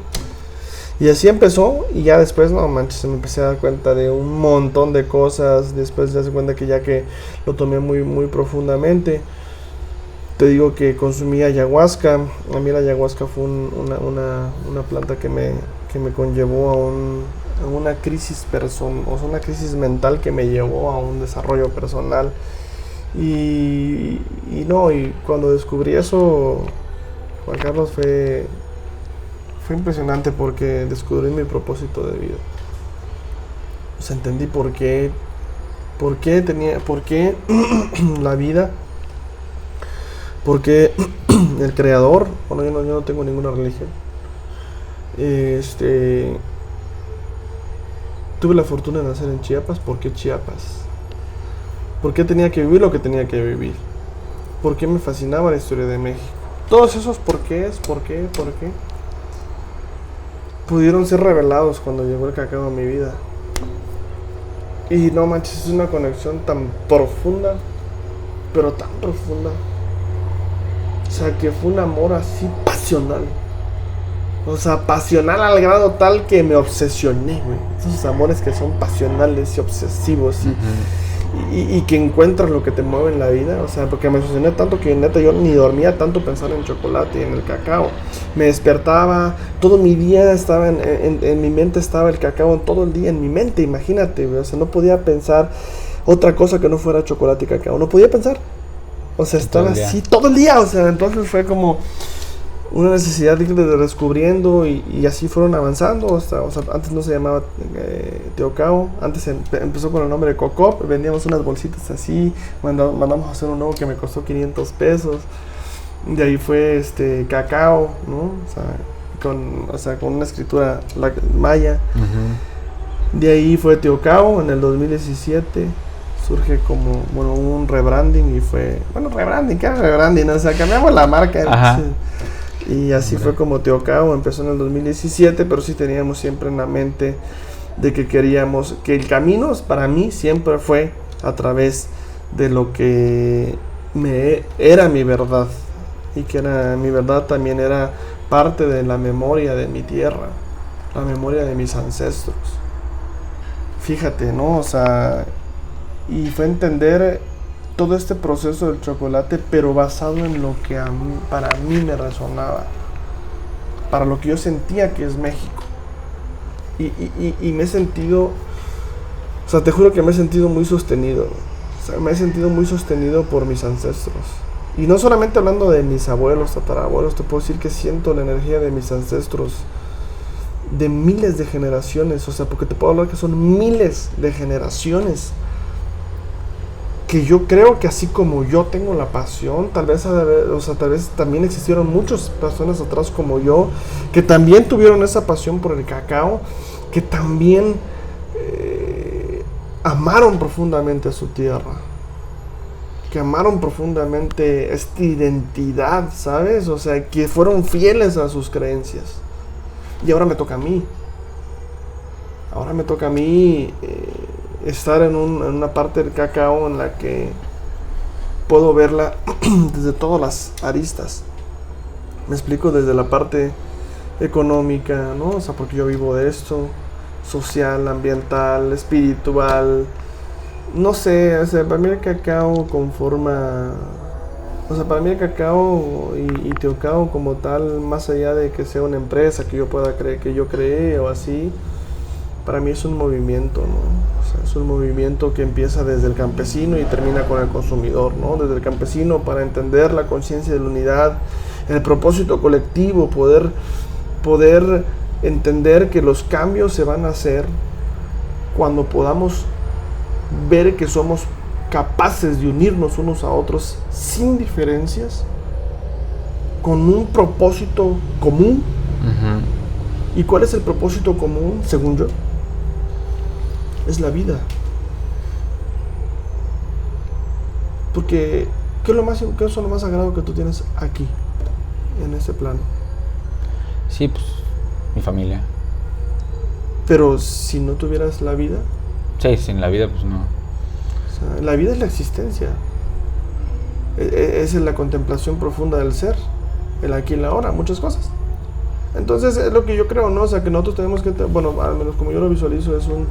S2: Y así empezó y ya después, no manches, me empecé a dar cuenta de un montón de cosas. Después ya se cuenta que ya que lo tomé muy, muy profundamente. Te digo que consumí ayahuasca. A mí la ayahuasca fue una planta que me conllevó a una crisis una crisis mental que me llevó a un desarrollo personal. Y cuando descubrí eso, Juan Carlos, fue impresionante porque descubrí mi propósito de vida. O sea, entendí por qué la vida, por qué el creador, bueno, yo no tengo ninguna religión. Tuve la fortuna de nacer en Chiapas. ¿Por qué Chiapas? ¿Por qué tenía que vivir lo que tenía que vivir? ¿Por qué me fascinaba la historia de México? Todos esos por qué pudieron ser revelados cuando llegó el cacao a mi vida. Y no manches, es una conexión tan profunda, pero tan profunda. O sea, que fue un amor así pasional. O sea, pasional al grado tal que me obsesioné, güey. Esos amores que son pasionales y obsesivos. y que encuentras lo que te mueve en la vida, o sea, porque me emocioné tanto que neta yo ni dormía tanto pensando en chocolate y en el cacao. Me despertaba, todo mi día estaba en mi mente, estaba el cacao todo el día en mi mente, imagínate, o sea, no podía pensar otra cosa que no fuera chocolate y cacao, no podía pensar, o sea, estaba así todo el día, o sea, entonces fue como una necesidad de ir descubriendo y así fueron avanzando. O sea, antes no se llamaba Teocao, antes empezó con el nombre de Cocop, vendíamos unas bolsitas así, mandamos a hacer un nuevo que me costó 500 pesos. De ahí fue Cacao, ¿no? O sea, con una escritura maya. Uh-huh. De ahí fue Teocao en el 2017. Surge como, bueno, un rebranding y fue... Bueno, rebranding, ¿qué era rebranding? O sea, cambiamos la marca. Ajá. Y así fue como Teocao empezó en el 2017, pero sí teníamos siempre en la mente de que queríamos... Que el camino para mí siempre fue a través de lo que era mi verdad. Y que era mi verdad también era parte de la memoria de mi tierra, la memoria de mis ancestros. Fíjate, ¿no? O sea... Y fue entender todo este proceso del chocolate, pero basado en lo que para mí me resonaba, para lo que yo sentía que es México. Y me he sentido, o sea, te juro que me he sentido muy sostenido. O sea, me he sentido muy sostenido por mis ancestros. Y no solamente hablando de mis abuelos, tatarabuelos, te puedo decir que siento la energía de mis ancestros de miles de generaciones. O sea, porque te puedo hablar que son miles de generaciones. Que yo creo que así como yo tengo la pasión, tal vez también existieron muchas personas atrás como yo, que también tuvieron esa pasión por el cacao, que también amaron profundamente a su tierra, que amaron profundamente esta identidad, ¿sabes? O sea, que fueron fieles a sus creencias. Y ahora me toca a mí. Estar en una parte del cacao en la que puedo verla desde todas las aristas. Me explico, desde la parte económica, ¿no? O sea, porque yo vivo de esto, social, ambiental, espiritual. No sé, o sea, para mí el cacao para mí el cacao y Teocao como tal, más allá de que sea una empresa que yo pueda creer, que yo cree o así, para mí es un movimiento, ¿no? O sea, es un movimiento que empieza desde el campesino y termina con el consumidor, ¿no? Desde el campesino para entender la conciencia de la unidad, el propósito colectivo, poder entender que los cambios se van a hacer cuando podamos ver que somos capaces de unirnos unos a otros sin diferencias, con un propósito común. Uh-huh. ¿Y cuál es el propósito común, según yo? Es la vida. Porque ¿qué es lo más sagrado que tú tienes aquí, en este plano?
S1: Sí, pues mi familia.
S2: Pero si no tuvieras la vida.
S1: Sí, sin la vida pues no.
S2: O sea, la vida es la existencia. Es la contemplación profunda del ser, el aquí y el ahora, muchas cosas. Entonces es lo que yo creo, ¿no? O sea, que nosotros tenemos que, bueno, al menos como yo lo visualizo, es un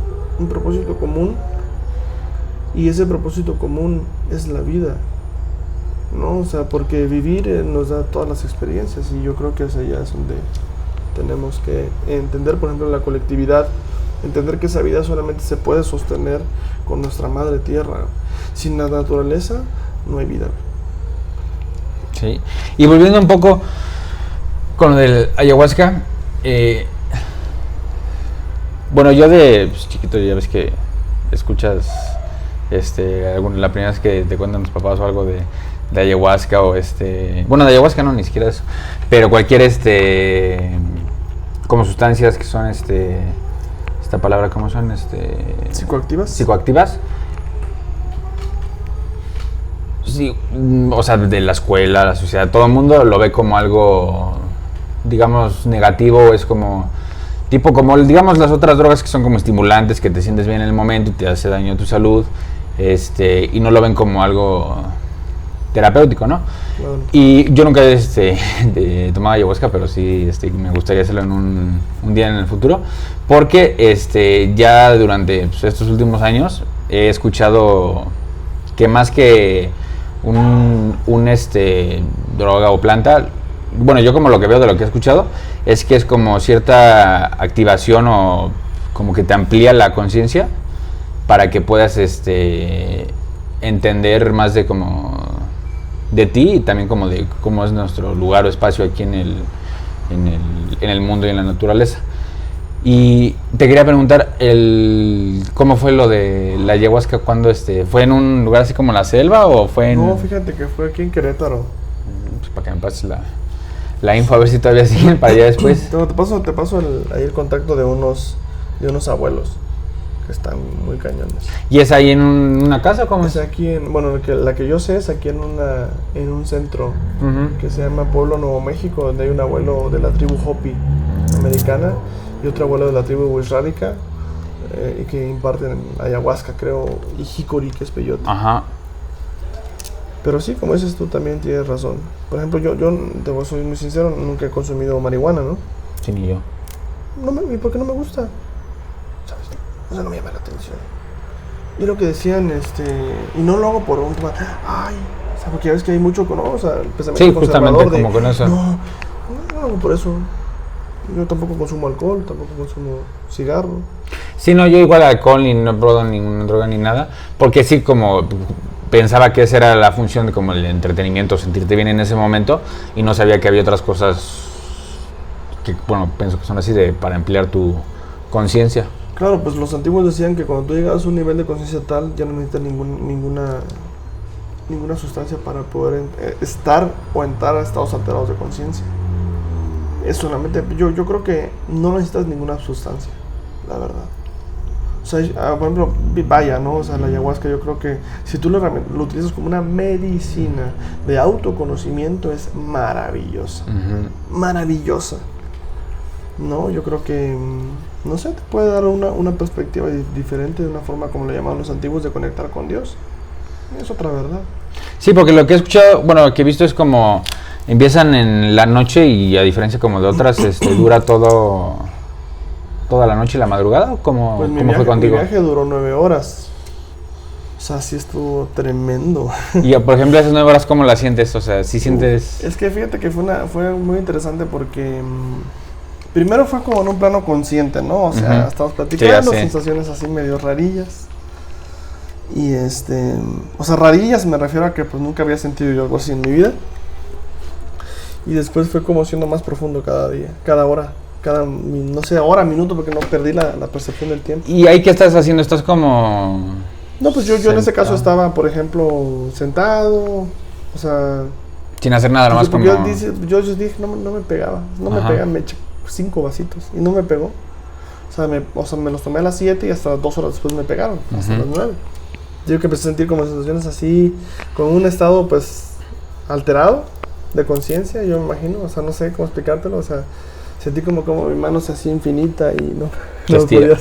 S2: propósito común, y ese propósito común es la vida, ¿no? O sea, porque vivir nos da todas las experiencias, y yo creo que hacia allá es donde tenemos que entender, por ejemplo, la colectividad, entender que esa vida solamente se puede sostener con nuestra madre tierra. Sin la naturaleza no hay vida.
S1: Sí, y volviendo un poco con lo del ayahuasca, bueno, yo de chiquito ya ves que escuchas la primera vez que te cuentan tus papás o algo de ayahuasca o bueno, de ayahuasca no, ni siquiera eso, pero cualquier como sustancias que son esta palabra, ¿cómo son? Psicoactivas. Sí, o sea, de la escuela, la sociedad, todo el mundo lo ve como algo, digamos, negativo. Es como tipo como, digamos, las otras drogas que son como estimulantes, que te sientes bien en el momento y te hace daño a tu salud, y no lo ven como algo terapéutico, ¿no? Claro. Y yo nunca he tomado ayahuasca, pero sí me gustaría hacerlo en un día en el futuro, porque ya durante estos últimos años he escuchado que más que droga o planta, bueno, yo como lo que veo de lo que he escuchado, es que es como cierta activación o como que te amplía la conciencia para que puedas entender más de como de ti y también como de cómo es nuestro lugar o espacio aquí en el mundo y en la naturaleza. Y te quería preguntar, ¿cómo fue lo de la ayahuasca? ¿Cuándo fue en un lugar así como la selva o fue en...?
S2: No, fíjate que fue aquí en Querétaro.
S1: Pues para que me pases la info, a ver si todavía siguen para allá después.
S2: Te paso ahí el contacto de unos abuelos que están muy cañones.
S1: ¿Y es ahí en una casa o cómo es?
S2: Aquí la que yo sé es aquí en un centro que se llama Pueblo Nuevo México, donde hay un abuelo de la tribu Hopi americana y otro abuelo de la tribu Wixárika y que imparten ayahuasca, creo, y jicori, que es peyote.
S1: Ajá.
S2: Pero sí, como dices tú, también tienes razón. Por ejemplo, yo te soy muy sincero, nunca he consumido marihuana, ¿no?
S1: Sí, ni yo.
S2: ¿Y por qué no me gusta? ¿Sabes? O sea, no me llama la atención. Y lo que decían, y no lo hago por un tema, ay, o sea, porque ya ves que hay mucho, ¿no? O sea, el pensamiento
S1: sí, justamente
S2: de,
S1: como con eso.
S2: No lo hago por eso. Yo tampoco consumo alcohol, tampoco consumo cigarro.
S1: Sí, no, yo igual alcohol ni no he probado ninguna droga ni nada, porque sí, como pensaba que esa era la función de como el entretenimiento, sentirte bien en ese momento, y no sabía que había otras cosas que, bueno, pienso que son así para emplear tu conciencia.
S2: Claro, pues los antiguos decían que cuando tú llegas a un nivel de conciencia tal, ya no necesitas ninguna sustancia para poder estar o entrar a estados alterados de conciencia. Es solamente, yo creo que no necesitas ninguna sustancia, la verdad. O sea, por ejemplo, vaya, ¿no? O sea, la ayahuasca, yo creo que si tú lo utilizas como una medicina de autoconocimiento, es maravillosa. Maravillosa. ¿No? Yo creo que, no sé, te puede dar una perspectiva diferente, de una forma como le llamaban los antiguos, de conectar con Dios. Es otra verdad.
S1: Sí, porque lo que he escuchado, bueno, lo que he visto es como empiezan en la noche y a diferencia como de otras, dura toda la noche y la madrugada. ¿Cómo fue contigo?
S2: Mi viaje duró 9 horas. O sea, sí estuvo tremendo.
S1: Y por ejemplo, esas 9 horas, ¿cómo las sientes? O sea, ¿sí sientes...?
S2: Es que fíjate que fue muy interesante porque primero fue como en un plano consciente, ¿no? O sea, estábamos platicando, sí, sensaciones así medio rarillas. Y o sea, rarillas me refiero a que pues nunca había sentido yo algo así en mi vida. Y después fue como siendo más profundo cada día, cada hora, no sé, hora, minuto, porque no perdí la percepción del tiempo.
S1: ¿Y ahí qué estás haciendo? ¿Estás como...?
S2: No, pues yo en ese caso estaba, por ejemplo, sentado, o sea...
S1: Sin hacer nada, nomás como...
S2: Yo dije, no me pegaba, me pegan, me eché 5 vasitos y no me pegó. O sea, me los tomé a las 7 y hasta 2 horas después me pegaron, hasta las 9. Yo que empecé a sentir como sensaciones así, con un estado pues alterado de conciencia, yo me imagino, o sea, no sé cómo explicártelo, o sea, sentí como mi mano se hacía infinita y no podía.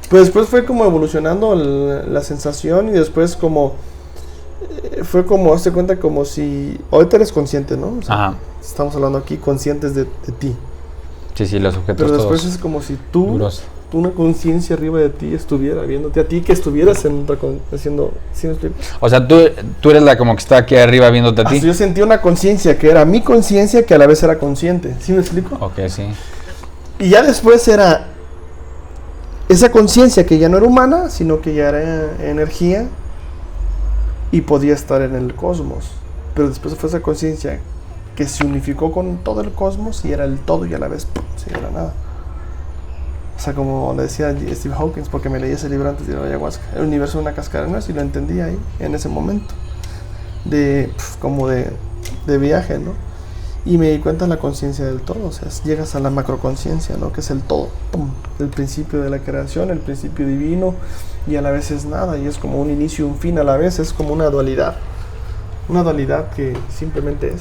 S2: Pues después fue como evolucionando la sensación y después como fue como, hazte cuenta como si ahorita eres consciente, ¿no? O sea, estamos hablando aquí conscientes de ti.
S1: Sí, los objetos.
S2: Pero después es como si una conciencia arriba de ti estuviera viéndote a ti, que estuvieras haciendo, ¿sí me explico?
S1: O sea, tú eres la como que está aquí arriba viéndote a ti.
S2: Yo sentí una conciencia que era mi conciencia, que a la vez era consciente, ¿sí me explico?
S1: Ok, sí.
S2: Y ya después era esa conciencia que ya no era humana, sino que ya era energía y podía estar en el cosmos. Pero después fue esa conciencia que se unificó con todo el cosmos y era el todo y a la vez sin era nada. O sea, como le decía Steve Hawkins, porque me leí ese libro antes de la ayahuasca, el universo es una cascada de nuez, y lo entendí ahí, en ese momento, como de viaje, ¿no? Y me di cuenta de la conciencia del todo, o sea, llegas a la macroconciencia, ¿no? Que es el todo, ¡pum! El principio de la creación, el principio divino, y a la vez es nada, y es como un inicio y un fin a la vez, es como una dualidad que simplemente es.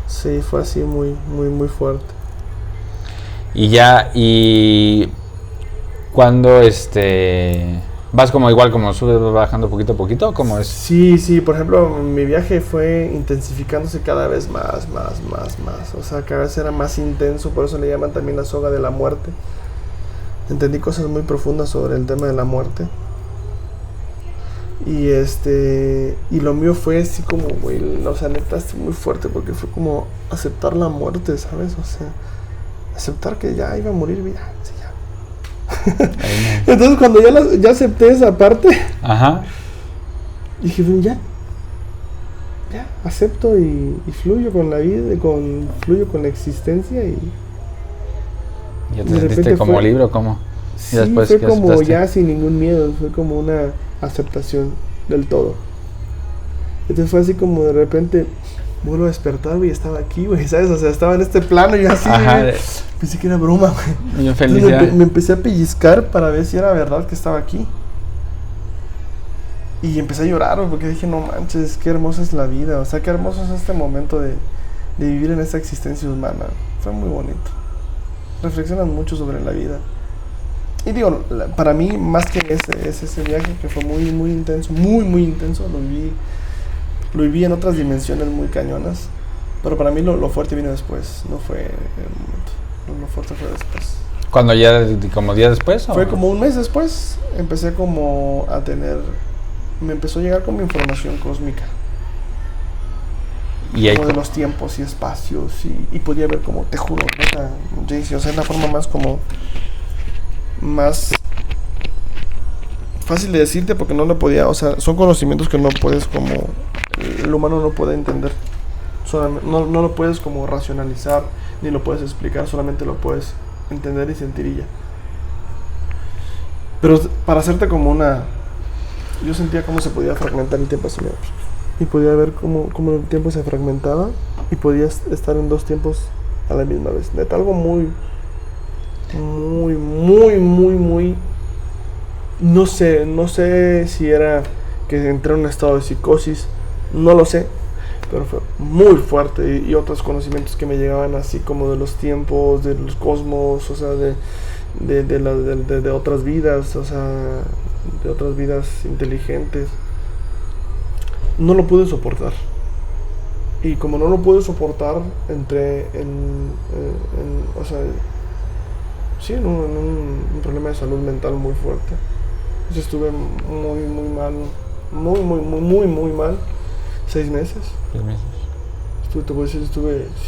S2: Sí, fue así muy, muy, muy fuerte.
S1: Y cuando vas como igual, como subes, bajando poquito a poquito, ¿cómo es?
S2: Sí, por ejemplo, mi viaje fue intensificándose cada vez más, o sea, cada vez era más intenso, por eso le llaman también la soga de la muerte. Entendí cosas muy profundas sobre el tema de la muerte. Y lo mío fue así como, güey, o sea, neta, es muy fuerte porque fue como aceptar la muerte, ¿sabes? O sea, aceptar que ya iba a morir, ya, sí, ya. Entonces cuando ya acepté esa parte,
S1: ajá,
S2: dije, ya, acepto y fluyo con la vida, fluyo con la existencia y...
S1: ¿Ya te sentiste como libre o cómo?
S2: Sí, fue como ya sin ningún miedo, fue como una aceptación del todo. Entonces fue así como de repente vuelvo a despertar, güey, estaba aquí, güey, ¿sabes? O sea, estaba en este plano y yo así, pensé que era broma, güey.
S1: Yo feliz.
S2: Me empecé a pellizcar para ver si era verdad que estaba aquí. Y empecé a llorar, güey, porque dije, no manches, qué hermosa es la vida, o sea, qué hermoso es este momento de vivir en esta existencia humana. Fue muy bonito. Reflexionas mucho sobre la vida. Y digo, para mí, más que ese viaje que fue muy, muy intenso, muy intenso, lo viví en otras dimensiones muy cañonas, pero para mí lo fuerte vino después, no fue el momento, lo fuerte fue después.
S1: ¿Cuándo ya, como días después?
S2: Fue como un mes después, empecé como a me empezó a llegar como información cósmica. Y como de los tiempos y espacios y podía ver como, te juro, Jaycee, o sea, es la forma más fácil de decirte porque no lo podía, o sea, son conocimientos que no puedes como, el humano no puede entender, no lo puedes como racionalizar, ni lo puedes explicar, solamente lo puedes entender y sentir y ya. Pero para hacerte como yo sentía cómo se podía fragmentar el tiempo así, y podía ver cómo el tiempo se fragmentaba y podías estar en dos tiempos a la misma vez. Neta, algo muy no sé si era que entré en un estado de psicosis, no lo sé, pero fue muy fuerte y otros conocimientos que me llegaban así como de los tiempos, de los cosmos, o sea, de otras vidas, o sea, de otras vidas inteligentes. No lo pude soportar. Y como no lo pude soportar, entré o sea, sí, en un problema de salud mental muy fuerte. Entonces estuve muy mal, muy mal, 6 meses.
S1: 6 meses.
S2: Sí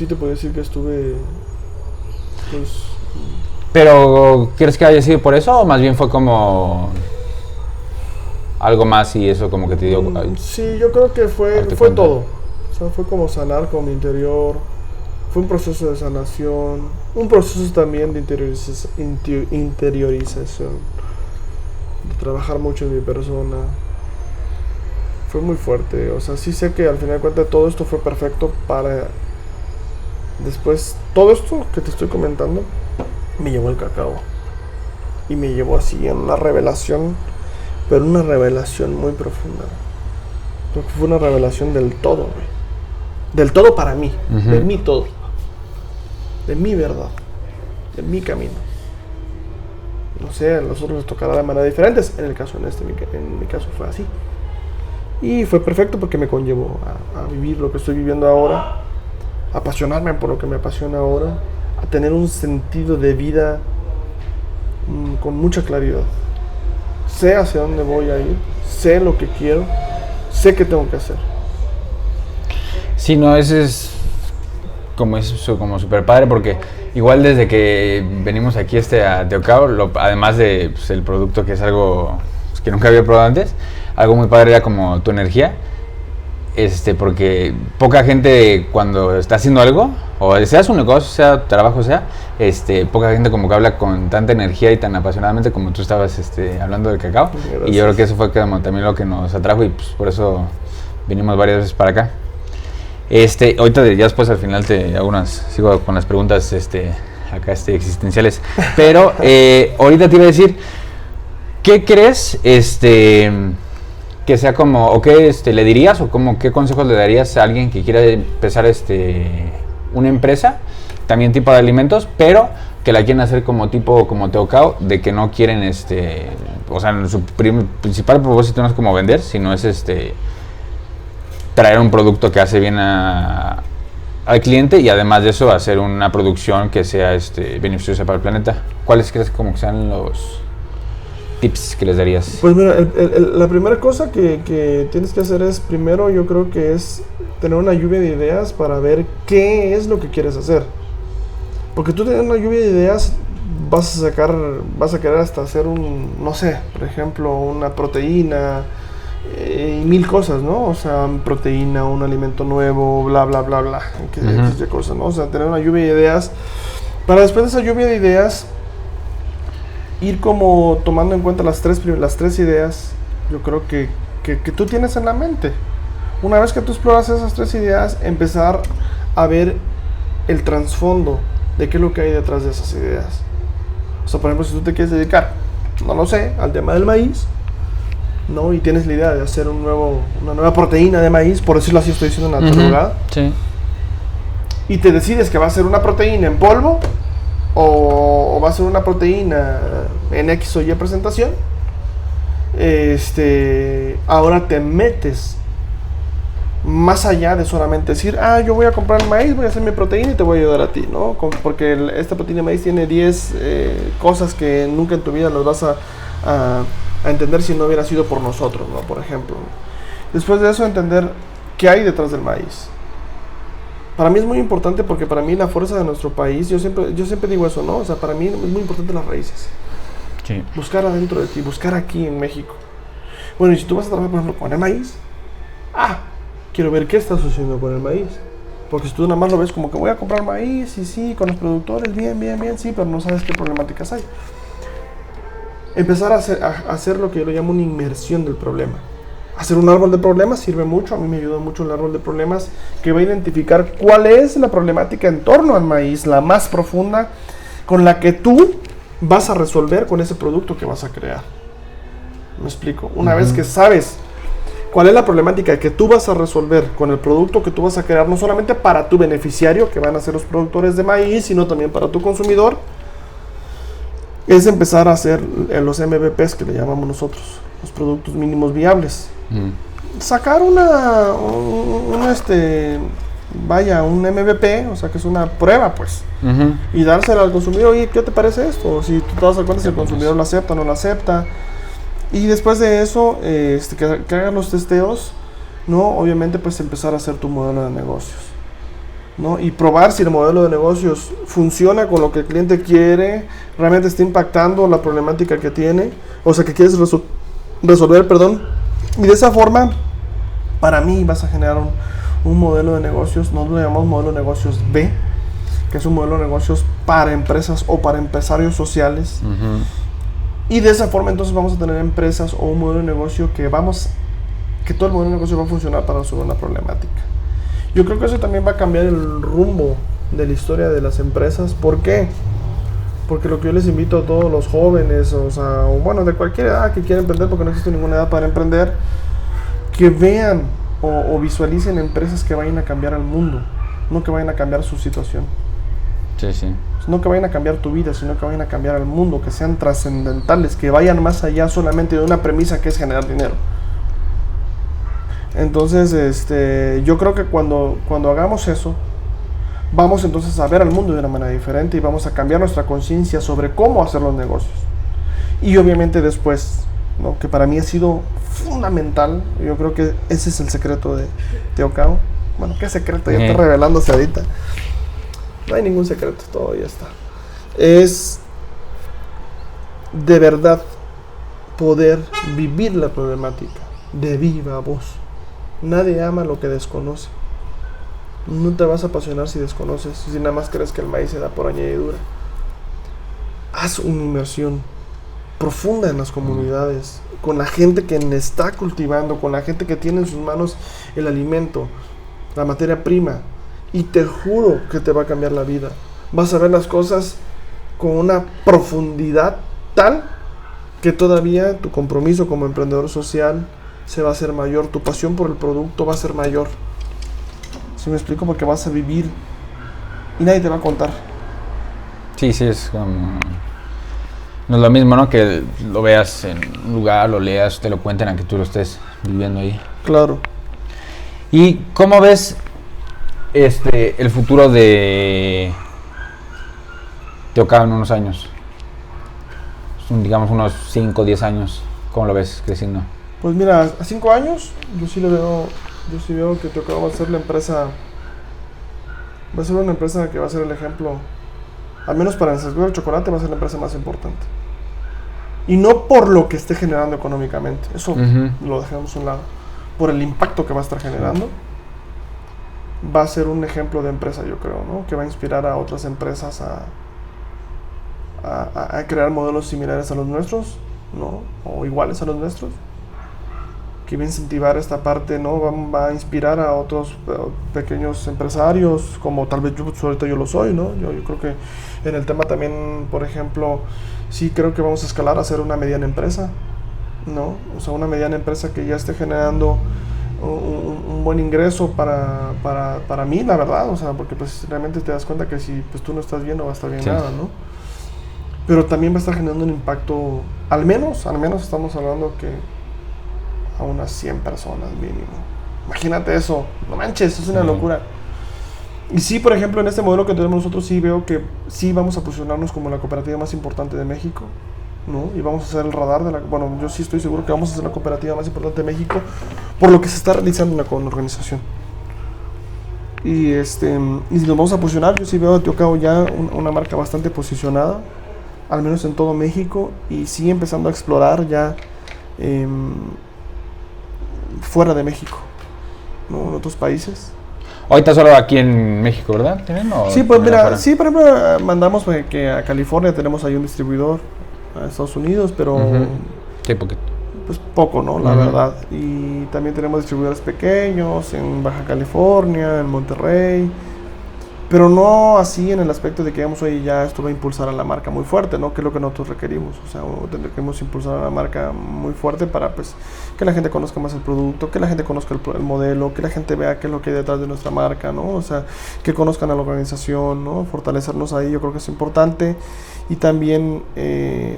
S2: te puedo decir que estuve, pues...
S1: ¿Pero crees que haya sido por eso o más bien fue como algo más y eso como que te dio?
S2: Sí, yo creo que fue todo. O sea, fue como sanar con mi interior. Fue un proceso de sanación, un proceso también de interiorización, de trabajar mucho en mi persona. Fue muy fuerte, o sea, sí sé que al final de cuentas todo esto fue perfecto para después, todo esto que te estoy comentando me llevó al cacao y me llevó así en una revelación, pero una revelación muy profunda, porque fue una revelación del todo, güey. Del todo para mí, de mí todo. De mi verdad, de mi camino. No sé, a los otros les tocará de manera diferentes. En mi caso fue así. Y fue perfecto porque me conllevó a vivir lo que estoy viviendo ahora, a apasionarme por lo que me apasiona ahora, a tener un sentido de vida con mucha claridad. Sé hacia dónde voy a ir, sé lo que quiero, sé qué tengo que hacer.
S1: Sí, no, ese es como súper padre porque igual desde que venimos aquí a Teocao, además de pues, el producto que es algo pues, que nunca había probado antes, algo muy padre era como tu energía, porque poca gente cuando está haciendo algo, o sea su negocio, sea trabajo, poca gente como que habla con tanta energía y tan apasionadamente como tú estabas hablando del cacao. Gracias. Y yo creo que eso fue como también lo que nos atrajo y pues, por eso vinimos varias veces para acá. Ahorita ya después al final sigo con las preguntas acá existenciales, pero ahorita te iba a decir, ¿qué crees que sea como, o qué le dirías, o como qué consejos le darías a alguien que quiera empezar una empresa, también tipo de alimentos, pero que la quieren hacer como Teocao, de que no quieren o sea, su principal propósito no es como vender, sino es traer un producto que hace bien al cliente y además de eso hacer una producción que sea beneficiosa para el planeta? ¿Cuáles crees como que sean tips que les darías?
S2: Pues mira, la primera cosa que tienes que hacer es, primero yo creo que es tener una lluvia de ideas para ver qué es lo que quieres hacer. Porque tú teniendo una lluvia de ideas vas a querer hasta hacer no sé, por ejemplo, una proteína y mil cosas, ¿no? O sea, proteína, un alimento nuevo, bla, bla, bla, bla, de cosas, ¿no? O sea, tener una lluvia de ideas para después de esa lluvia de ideas ir como tomando en cuenta las tres ideas, yo creo que tú tienes en la mente. Una vez que tú exploras esas 3 ideas, empezar a ver el trasfondo de qué es lo que hay detrás de esas ideas. O sea, por ejemplo, si tú te quieres dedicar, no lo sé, al tema del maíz, ¿no? Y tienes la idea de hacer una nueva proteína de maíz, por decirlo así, estoy diciendo natural.
S1: Sí.
S2: Y te decides que va a ser una proteína en polvo o va a ser una proteína en X o Y presentación. Ahora te metes más allá de solamente decir, yo voy a comprar el maíz, voy a hacer mi proteína y te voy a ayudar a ti, ¿no? Porque esta proteína de maíz tiene 10 cosas que nunca en tu vida las vas a entender si no hubiera sido por nosotros, ¿no? Por ejemplo. Después de eso, entender qué hay detrás del maíz. Para mí es muy importante porque para mí la fuerza de nuestro país, yo siempre digo eso, ¿no? O sea, para mí es muy importante las raíces.
S1: Sí.
S2: Buscar adentro de ti, buscar aquí en México. Bueno, y si tú vas a trabajar, por ejemplo, con el maíz, quiero ver qué está sucediendo con el maíz. Porque si tú nada más lo ves como que voy a comprar maíz y sí, con los productores, bien, sí, pero no sabes qué problemáticas hay. Empezar a hacer lo que yo le llamo una inmersión del problema. Hacer un árbol de problemas sirve mucho, a mí me ayuda mucho el árbol de problemas que va a identificar cuál es la problemática en torno al maíz, la más profunda, con la que tú vas a resolver con ese producto que vas a crear. ¿Me explico? Una vez que sabes cuál es la problemática que tú vas a resolver con el producto que tú vas a crear, no solamente para tu beneficiario, que van a ser los productores de maíz, sino también para tu consumidor, es empezar a hacer los MVPs que le llamamos nosotros, los productos mínimos viables. Sacar un MVP, o sea que es una prueba, pues, y dársela al consumidor. Oye, ¿qué te parece esto? Si tú te das cuenta si el consumidor lo acepta o no lo acepta. Y después de eso, que hagan los testeos, ¿no? Obviamente, pues empezar a hacer tu modelo de negocios, ¿no? Y probar si el modelo de negocios funciona con lo que el cliente quiere, realmente está impactando la problemática que tiene, o sea, que quieres resolver, y de esa forma, para mí vas a generar un modelo de negocios, nosotros lo llamamos modelo de negocios B, que es un modelo de negocios para empresas o para empresarios sociales, y de esa forma entonces vamos a tener empresas o un modelo de negocio que todo el modelo de negocio va a funcionar para resolver una problemática. Yo creo que eso también va a cambiar el rumbo de la historia de las empresas. ¿Por qué? Porque lo que yo les invito a todos los jóvenes, de cualquier edad que quieran emprender, porque no existe ninguna edad para emprender, que vean o visualicen empresas que vayan a cambiar al mundo, no que vayan a cambiar su situación.
S1: Sí.
S2: No que vayan a cambiar tu vida, sino que vayan a cambiar al mundo, que sean trascendentales, que vayan más allá solamente de una premisa que es generar dinero. Entonces, yo creo que cuando hagamos eso, vamos entonces a ver al mundo de una manera diferente y vamos a cambiar nuestra conciencia sobre cómo hacer los negocios. Y obviamente después, ¿no? Que para mí ha sido fundamental, yo creo que ese es el secreto de Teocao. Bueno, ¿qué secreto? Ya está revelándose ahorita. No hay ningún secreto, todo ya está. Es de verdad poder vivir la problemática de viva voz. Nadie ama lo que desconoce. No te vas a apasionar si desconoces, si nada más crees que el maíz se da por añadidura. Haz una inmersión profunda en las comunidades, con la gente que está cultivando, con la gente que tiene en sus manos el alimento, la materia prima, y te juro que te va a cambiar la vida. Vas a ver las cosas con una profundidad tal que todavía tu compromiso como emprendedor social se va a hacer mayor, tu pasión por el producto va a ser mayor. ¿Sí me explico? Porque vas a vivir y nadie te va a contar.
S1: Sí, es como... No es lo mismo, ¿no? Que lo veas en un lugar, lo leas, te lo cuenten a que tú lo estés viviendo ahí.
S2: Claro.
S1: ¿Y cómo ves el futuro de Teocao en unos años? digamos, unos 5 o 10 años? ¿Cómo lo ves creciendo?
S2: Pues mira, a 5 años yo sí veo que Teocao va a ser la empresa, va a ser una empresa que va a ser el ejemplo, al menos para el sector del chocolate va a ser la empresa más importante. Y no por lo que esté generando económicamente, eso lo dejamos a un lado, por el impacto que va a estar generando. Va a ser un ejemplo de empresa, yo creo, ¿no? Que va a inspirar a otras empresas a crear modelos similares a los nuestros, ¿no? O iguales a los nuestros. Que va a incentivar esta parte, ¿no? Va a inspirar a otros pequeños empresarios, como tal vez ahorita yo lo soy, ¿no? Yo creo que en el tema también, por ejemplo, sí creo que vamos a escalar a ser una mediana empresa, ¿no? O sea, una mediana empresa que ya esté generando un buen ingreso para mí, la verdad, o sea, porque pues realmente te das cuenta que si pues tú no estás bien no va a estar bien nada, ¿no? Pero también va a estar generando un impacto, al menos estamos hablando que a unas 100 personas mínimo. Imagínate eso, no manches, es una locura. Y sí, por ejemplo, en este modelo que tenemos nosotros sí veo que sí vamos a posicionarnos como la cooperativa más importante de México, ¿no? Y vamos a hacer el radar de la... Bueno, yo sí estoy seguro que vamos a ser la cooperativa más importante de México por lo que se está realizando con la organización. Y si nos vamos a posicionar, yo sí veo a Teocao ya una marca bastante posicionada, al menos en todo México, y sí empezando a explorar ya fuera de México, ¿no? En otros países.
S1: Ahorita solo aquí en México, ¿verdad?
S2: Sí, pues mira, afuera? Sí, por ejemplo, mandamos que a California tenemos ahí un distribuidor, a Estados Unidos, pero...
S1: Sí, poquito.
S2: Pues poco, ¿no? La verdad. Y también tenemos distribuidores pequeños en Baja California, en Monterrey, pero no así en el aspecto de que digamos, oye, ya esto va a impulsar a la marca muy fuerte, ¿no? Que es lo que nosotros requerimos. O sea, requerimos impulsar a la marca muy fuerte para, pues, que la gente conozca más el producto, que la gente conozca el modelo, que la gente vea qué es lo que hay detrás de nuestra marca, ¿no? O sea, que conozcan a la organización, ¿no? Fortalecernos ahí, yo creo que es importante. Y también,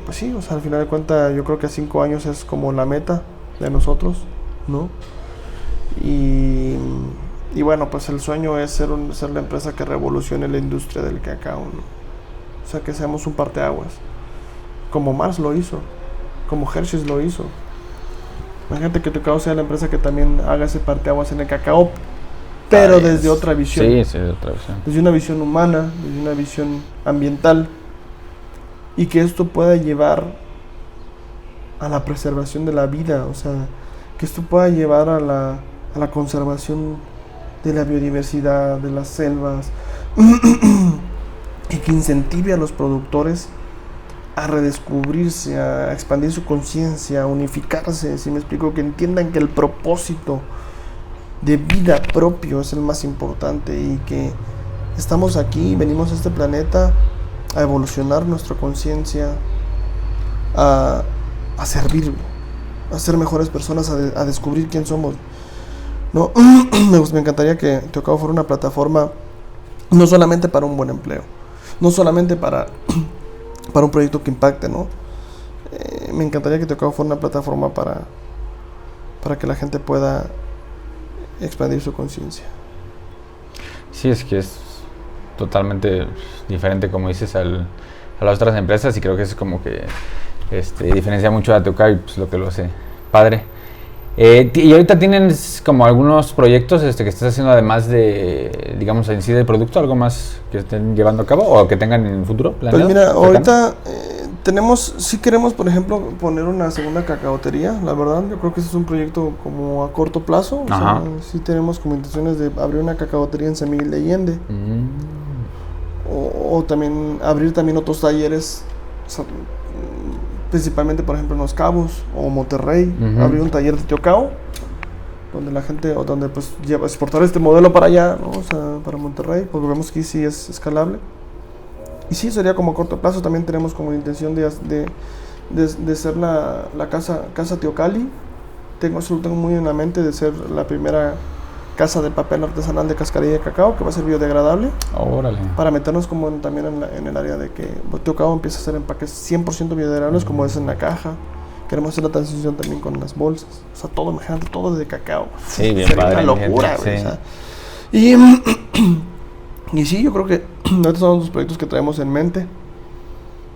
S2: pues sí, o sea, al final de cuentas, yo creo que a 5 años es como la meta de nosotros, ¿no? Y bueno, pues el sueño es ser la empresa que revolucione la industria del cacao, ¿no? O sea, que seamos un parteaguas, como Mars lo hizo, como Hershey's lo hizo. Imagínate que Teocao sea la empresa que también haga ese parteaguas en el cacao, pero desde otra visión.
S1: Sí, desde otra visión.
S2: Desde una visión humana, desde una visión ambiental, y que esto pueda llevar a la preservación de la vida, o sea, que esto pueda llevar a la conservación de la biodiversidad, de las selvas, y que incentive a los productores a redescubrirse, a expandir su conciencia, a unificarse, si me explico, que entiendan que el propósito de vida propio es el más importante y que estamos aquí, venimos a este planeta a evolucionar nuestra conciencia, a servir, a ser mejores personas, a descubrir quién somos, ¿no? Me encantaría que Teocao fuera una plataforma no solamente para un buen empleo, no solamente para un proyecto que impacte, ¿no? Me encantaría que Teocao fuera una plataforma para que la gente pueda expandir su conciencia.
S1: Sí, es que es totalmente diferente, como dices, a las otras empresas, y creo que eso es como que diferencia mucho a Teocao y pues lo que lo hace padre. Y ahorita tienes como algunos proyectos que estás haciendo además de, digamos, en sí del producto, algo más que estén llevando a cabo o que tengan en el futuro planeado.
S2: Pues mira, ahorita sí queremos, por ejemplo, poner una segunda cacaotería, la verdad. Yo creo que ese es un proyecto como a corto plazo. O sea, sí tenemos como intenciones de abrir una cacaotería en San Miguel de Allende. O también abrir también otros talleres, o sea, principalmente por ejemplo en Los Cabos o Monterrey, abrir un taller de Teocao donde la gente, o donde pues exportar este modelo para allá, ¿no? O sea, para Monterrey, porque vemos que sí es escalable. Y sí, sería como a corto plazo. También tenemos como la intención de ser la casa Teocali. Eso lo tengo muy en la mente, de ser la primera casa de papel artesanal de cascarilla de cacao, que va a ser biodegradable.
S1: Órale.
S2: Para meternos como también en el área de que Teocao empieza a hacer empaques 100% biodegradables, como es en la caja. Queremos hacer la transición también con las bolsas. O sea, todo, imagínate, todo de cacao.
S1: Sí, bien
S2: sería
S1: padre.
S2: una locura, güey.
S1: Sí.
S2: O sea, y sí, yo creo que estos son los proyectos que traemos en mente.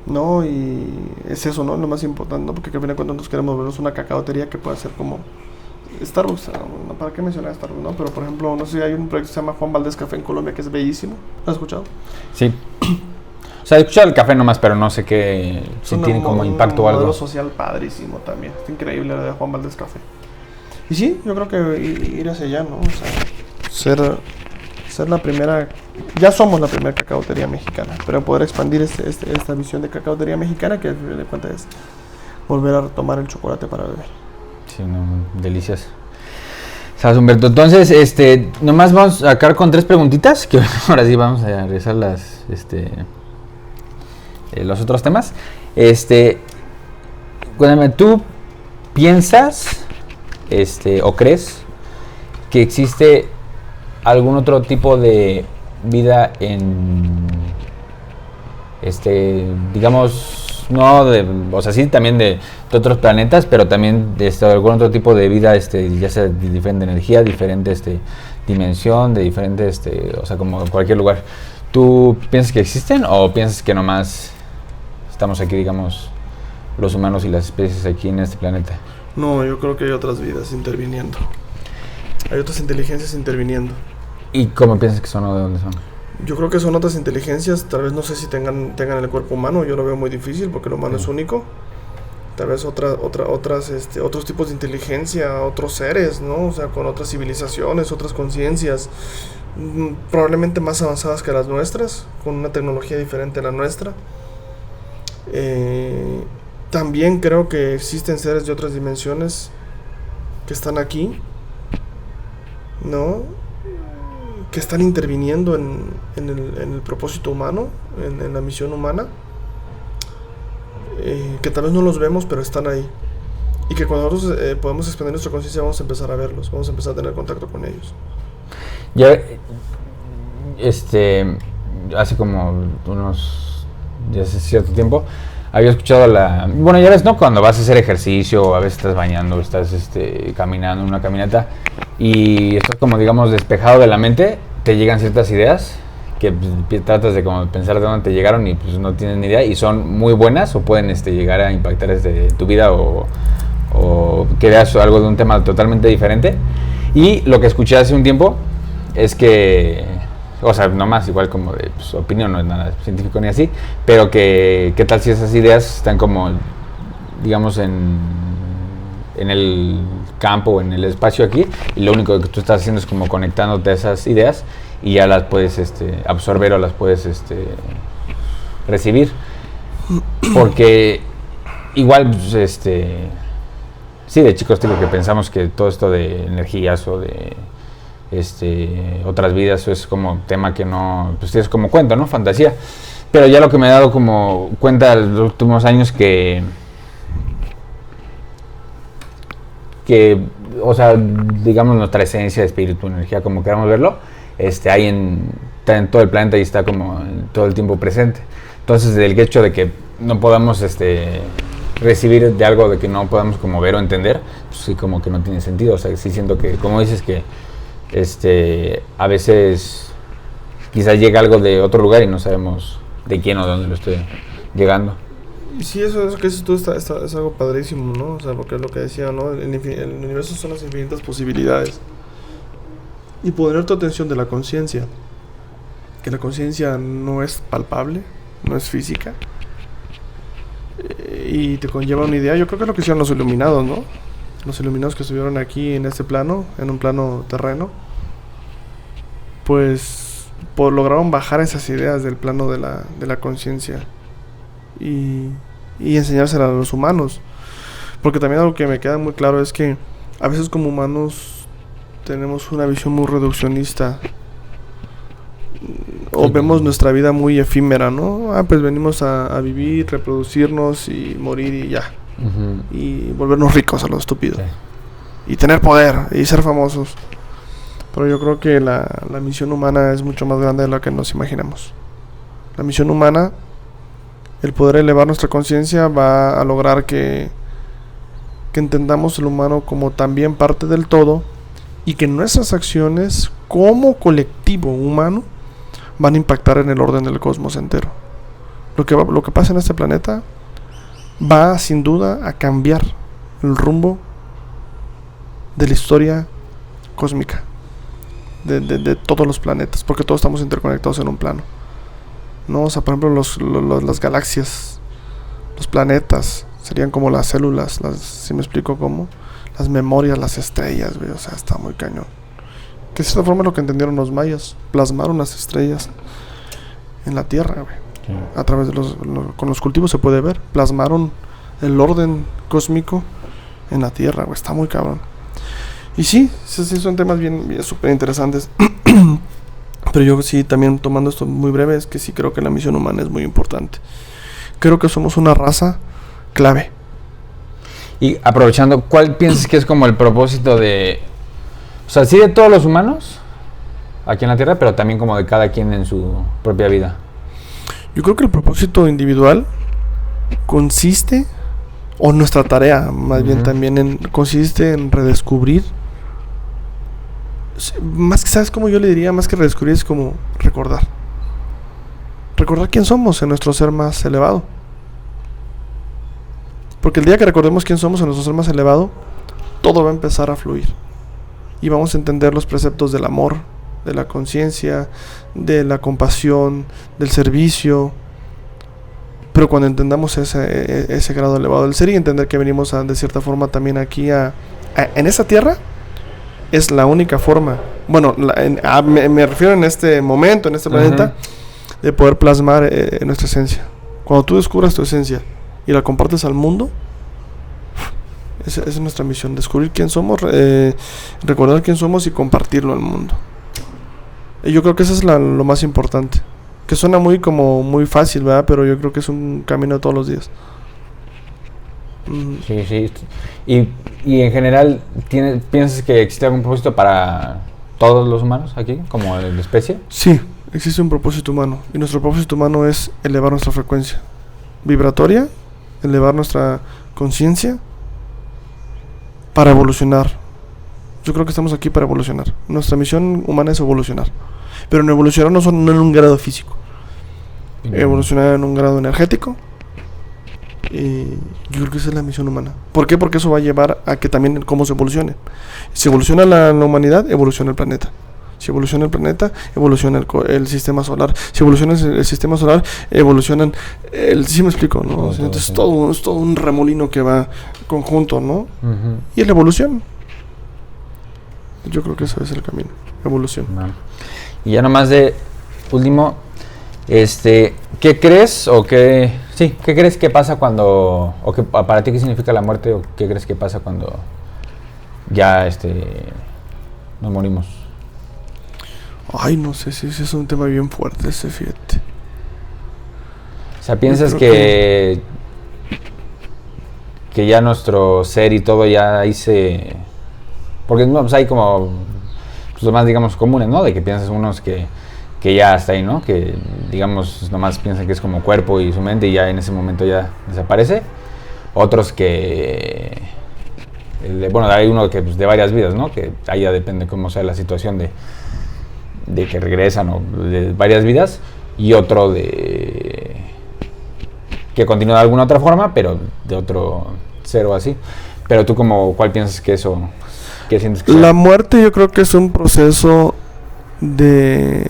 S2: ¿no? Y es eso, ¿no? Lo más importante, ¿no? Porque al final de cuentas nosotros queremos vernos una cacaotería que pueda ser como Starbucks, ¿no? ¿Para qué mencionar Starbucks, no? Pero por ejemplo, no sé, hay un proyecto que se llama Juan Valdez Café en Colombia que es bellísimo. ¿Lo has escuchado?
S1: Sí. O sea, he escuchado el café nomás, pero no sé qué, si tiene como impacto o algo.
S2: Un modelo social padrísimo también. Es increíble lo de Juan Valdez Café. Y sí, yo creo que ir hacia allá, ¿no? O sea, ser la primera, ya somos la primera cacaotería mexicana, pero poder expandir esta visión de cacaotería mexicana, que al final de cuentas es volver a retomar el chocolate para beber.
S1: Sí, no, delicias. ¿Sabes, Humberto? Entonces, nomás vamos a acabar con 3 preguntitas, que ahora sí vamos a revisar los otros temas. Cuéntame, ¿tú piensas, o crees que existe algún otro tipo de vida en, digamos, no de, o sea, sí también de otros planetas, pero también de algún otro tipo de vida, ya sea de diferente energía, diferente dimensión, de diferente, o sea, como en cualquier lugar? ¿Tú piensas que existen o piensas que nomás estamos aquí, digamos, los humanos y las especies aquí en este planeta?
S2: No, yo creo que hay otras vidas interviniendo. Hay otras inteligencias interviniendo.
S1: ¿Y cómo piensas que son o de dónde son?
S2: Yo creo que son otras inteligencias, tal vez no sé si tengan el cuerpo humano, yo lo veo muy difícil porque el humano es único. Tal vez otros tipos de inteligencia, otros seres, ¿no? O sea, con otras civilizaciones, otras conciencias, probablemente más avanzadas que las nuestras, con una tecnología diferente a la nuestra. También creo que existen seres de otras dimensiones que están aquí, ¿no? Que están interviniendo en el propósito humano, en la misión humana, que tal vez no los vemos, pero están ahí. Y que cuando nosotros podemos expandir nuestra conciencia, vamos a empezar a verlos, vamos a empezar a tener contacto con ellos.
S1: Ya, hace como ya hace cierto tiempo, había escuchado bueno, ya ves, ¿no? Cuando vas a hacer ejercicio, a veces estás bañando, estás caminando en una caminata y estás como, digamos, despejado de la mente, te llegan ciertas ideas que pues, tratas de como pensar de dónde te llegaron y pues no tienes ni idea y son muy buenas o pueden llegar a impactar tu vida o que veas algo de un tema totalmente diferente. Y lo que escuché hace un tiempo es que, o sea, nomás igual como de pues, opinión, no es nada científico ni así, pero que qué tal si esas ideas están como, digamos, en el campo o en el espacio aquí y lo único que tú estás haciendo es como conectándote a esas ideas y ya las puedes absorber o las puedes recibir, porque igual pues, sí, de chicos digo que pensamos que todo esto de energías o de otras vidas es como tema que no, pues es como cuento, ¿no? Fantasía. Pero ya lo que me he dado como cuenta en los últimos años que o sea, digamos nuestra esencia, espíritu, energía, como queramos verlo, está en todo el planeta y está como todo el tiempo presente. Entonces, el hecho de que no podamos recibir de algo de que no podamos como ver o entender, pues sí como que no tiene sentido. O sea, sí siento que, como dices que a veces quizás llega algo de otro lugar y no sabemos de quién o de dónde lo esté llegando.
S2: Y sí, eso que dices tú es algo padrísimo, ¿no? O sea, porque es lo que decía, ¿no? El universo son las infinitas posibilidades. Y poner tu atención de la conciencia, que la conciencia no es palpable, no es física, y te conlleva una idea. Yo creo que es lo que hicieron los iluminados, ¿no? Los iluminados que estuvieron aquí en este plano, en un plano terreno, pues lograron bajar esas ideas del plano de la conciencia y enseñárselas a los humanos. Porque también algo que me queda muy claro es que a veces como humanos tenemos una visión muy reduccionista o vemos nuestra vida muy efímera, ¿no? Pues venimos a vivir, reproducirnos y morir y ya. Uh-huh. Y volvernos ricos a lo estúpido. Sí. Y tener poder y ser famosos. Pero yo creo que la misión humana es mucho más grande de lo que nos imaginamos. La misión humana, el poder elevar nuestra conciencia, va a lograr que entendamos el humano como también parte del todo y que nuestras acciones como colectivo humano van a impactar en el orden del cosmos entero. lo que pasa en este planeta va sin duda a cambiar el rumbo de la historia cósmica de todos los planetas, porque todos estamos interconectados en un plano, ¿no? O sea, por ejemplo, las galaxias, los planetas serían como las células, si me explico cómo, las memorias, las estrellas, güey, o sea, está muy cañón. Que de cierta forma es lo que entendieron los mayas, plasmaron las estrellas en la Tierra, güey. Sí. A través de con los cultivos se puede ver, plasmaron el orden cósmico en la Tierra, güey, está muy cabrón. Y sí son temas bien súper interesantes. Pero yo sí, también tomando esto muy breve, es que sí creo que la misión humana es muy importante. Creo que somos una raza clave.
S1: Y aprovechando, ¿cuál piensas que es como el propósito de... O sea, sí de todos los humanos aquí en la Tierra, pero también como de cada quien en su propia vida?
S2: Yo creo que el propósito individual consiste, o nuestra tarea más bien también, consiste en redescubrir, más que, ¿sabes cómo yo le diría? Más que redescubrir, es como recordar quién somos en nuestro ser más elevado. Porque el día que recordemos quién somos en nuestro ser más elevado, todo va a empezar a fluir y vamos a entender los preceptos del amor, de la conciencia, de la compasión, del servicio. Pero cuando entendamos ese grado elevado del ser y entender que venimos de cierta forma también aquí en esa tierra, es la única forma, bueno, me refiero en este momento, en este planeta, de poder plasmar nuestra esencia. Cuando tú descubras tu esencia y la compartes al mundo, esa es nuestra misión, descubrir quién somos, recordar quién somos y compartirlo al mundo. Y yo creo que eso es lo más importante, que suena muy fácil, ¿verdad? Pero yo creo que es un camino de todos los días.
S1: Sí. Y en general, ¿piensas que existe algún propósito para todos los humanos aquí, como la especie?
S2: Sí, existe un propósito humano. Y nuestro propósito humano es elevar nuestra frecuencia vibratoria, elevar nuestra conciencia para evolucionar. Yo creo que estamos aquí para evolucionar. Nuestra misión humana es evolucionar. Pero no evolucionar no en un grado físico. Evolucionar en un grado energético. Y yo creo que esa es la misión humana. ¿Por qué? Porque eso va a llevar a que también cómo se evolucione. Si evoluciona la humanidad, evoluciona el planeta. Si evoluciona el planeta, evoluciona el sistema solar. Si evoluciona el sistema solar, evolucionan ¿sí me explico? ¿No? Entonces es todo un remolino que va conjunto, ¿no? Y es la evolución. Yo creo que eso es el camino. Evolución.
S1: Y ya nomás de último, ¿qué crees qué crees que pasa cuando, o que para ti qué significa la muerte, o qué crees que pasa cuando ya nos morimos?
S2: Ay, no sé si es un tema bien fuerte ese, fíjate.
S1: O sea, ¿piensas que ya nuestro ser y todo ya ahí porque no, pues hay como los más, digamos, comunes, ¿no? De que piensas unos que ya está ahí, ¿no? Que, digamos, nomás piensan que es como cuerpo y su mente y ya en ese momento ya desaparece. Otros que... bueno, hay uno que pues, de varias vidas, ¿no? Que ahí ya depende cómo sea la situación de que regresan o de varias vidas. Y otro que continúa de alguna otra forma, pero de otro ser o así. Pero tú, ¿cuál piensas que eso... ¿Qué sientes que
S2: la muerte yo creo que es un proceso de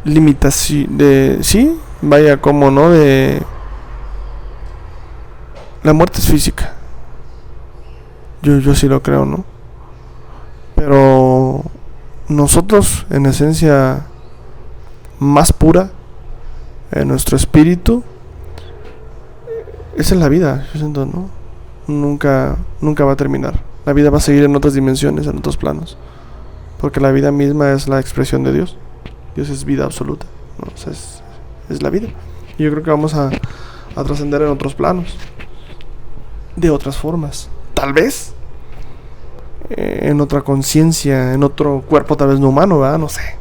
S2: limitación, sí, vaya, como no, la muerte es física. Yo sí lo creo, ¿no? Pero nosotros, en esencia más pura, en nuestro espíritu, esa es la vida, yo siento, ¿no? Nunca va a terminar. La vida va a seguir en otras dimensiones, en otros planos. Porque la vida misma es la expresión de Dios. Dios es vida absoluta, ¿no? O sea, es la vida. Y yo creo que vamos a trascender en otros planos. De otras formas. Tal vez. En otra conciencia, en otro cuerpo tal vez no humano, ¿verdad? No sé.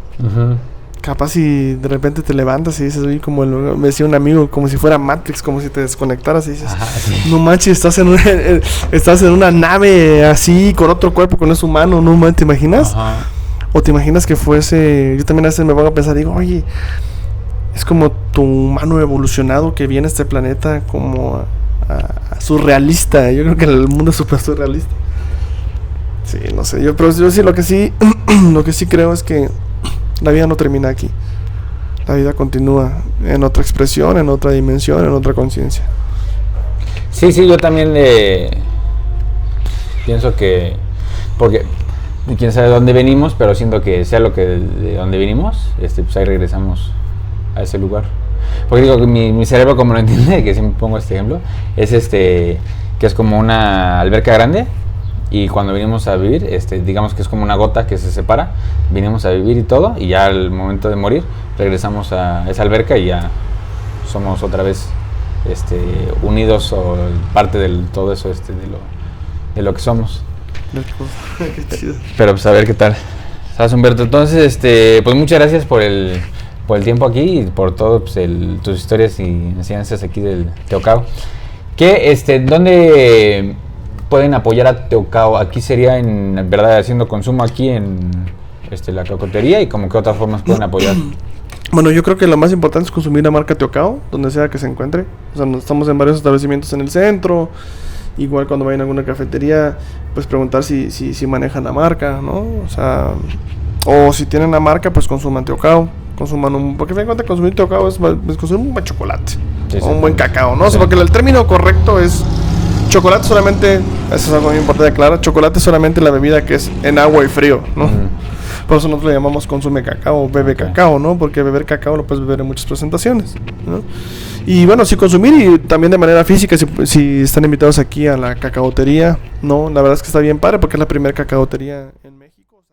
S2: Capaz si de repente te levantas y dices, como me decía un amigo, como si fuera Matrix, como si te desconectaras y dices, sí. No manches, estás en una nave así, con otro cuerpo que no es humano, no manches, ¿te imaginas? O te imaginas que fuese, yo también a veces me pongo a pensar, digo, oye, es como tu humano evolucionado que viene a este planeta como a surrealista. Yo creo que el mundo es súper surrealista. Sí, no sé, pero yo sí lo que sí creo es que la vida no termina aquí. La vida continúa en otra expresión, en otra dimensión, en otra conciencia.
S1: Sí, yo también pienso que, porque quién sabe de dónde venimos, pero siento que sea lo que de dónde venimos, pues ahí regresamos a ese lugar. Porque digo que mi cerebro, como lo entiende, que siempre pongo este ejemplo, es que es como una alberca grande, y cuando vinimos a vivir, digamos que es como una gota que se separa, vinimos a vivir y todo, y ya al momento de morir regresamos a esa alberca y ya somos otra vez unidos o parte de todo eso, de lo que somos.
S2: Qué chido.
S1: Pero pues a ver qué tal. ¿Sabes, Humberto? Entonces, pues muchas gracias por el tiempo aquí y por todo, pues, tus historias y enseñanzas aquí del Teocao. ¿Dónde pueden apoyar a Teocao? Aquí sería en verdad haciendo consumo aquí en la cacahutería, y como que otras formas pueden apoyar.
S2: Bueno, yo creo que lo más importante es consumir la marca Teocao, donde sea que se encuentre. O sea, estamos en varios establecimientos en el centro. Igual cuando vayan a alguna cafetería, pues preguntar si manejan la marca, ¿no? O sea, o si tienen la marca, pues consuman Teocao. Porque me cuenta consumir Teocao es consumir un buen chocolate, sí, o un buen cacao, ¿no? Sí. O sea, porque el término correcto es chocolate solamente, eso es algo muy importante de aclarar, chocolate es solamente la bebida que es en agua y frío, ¿no? Por eso nosotros le llamamos consume cacao o bebe cacao, ¿no? Porque beber cacao lo puedes beber en muchas presentaciones, ¿no? Y bueno, sí consumir, y también de manera física, si están invitados aquí a la cacahutería, ¿no? La verdad es que está bien padre porque es la primera cacahutería en México.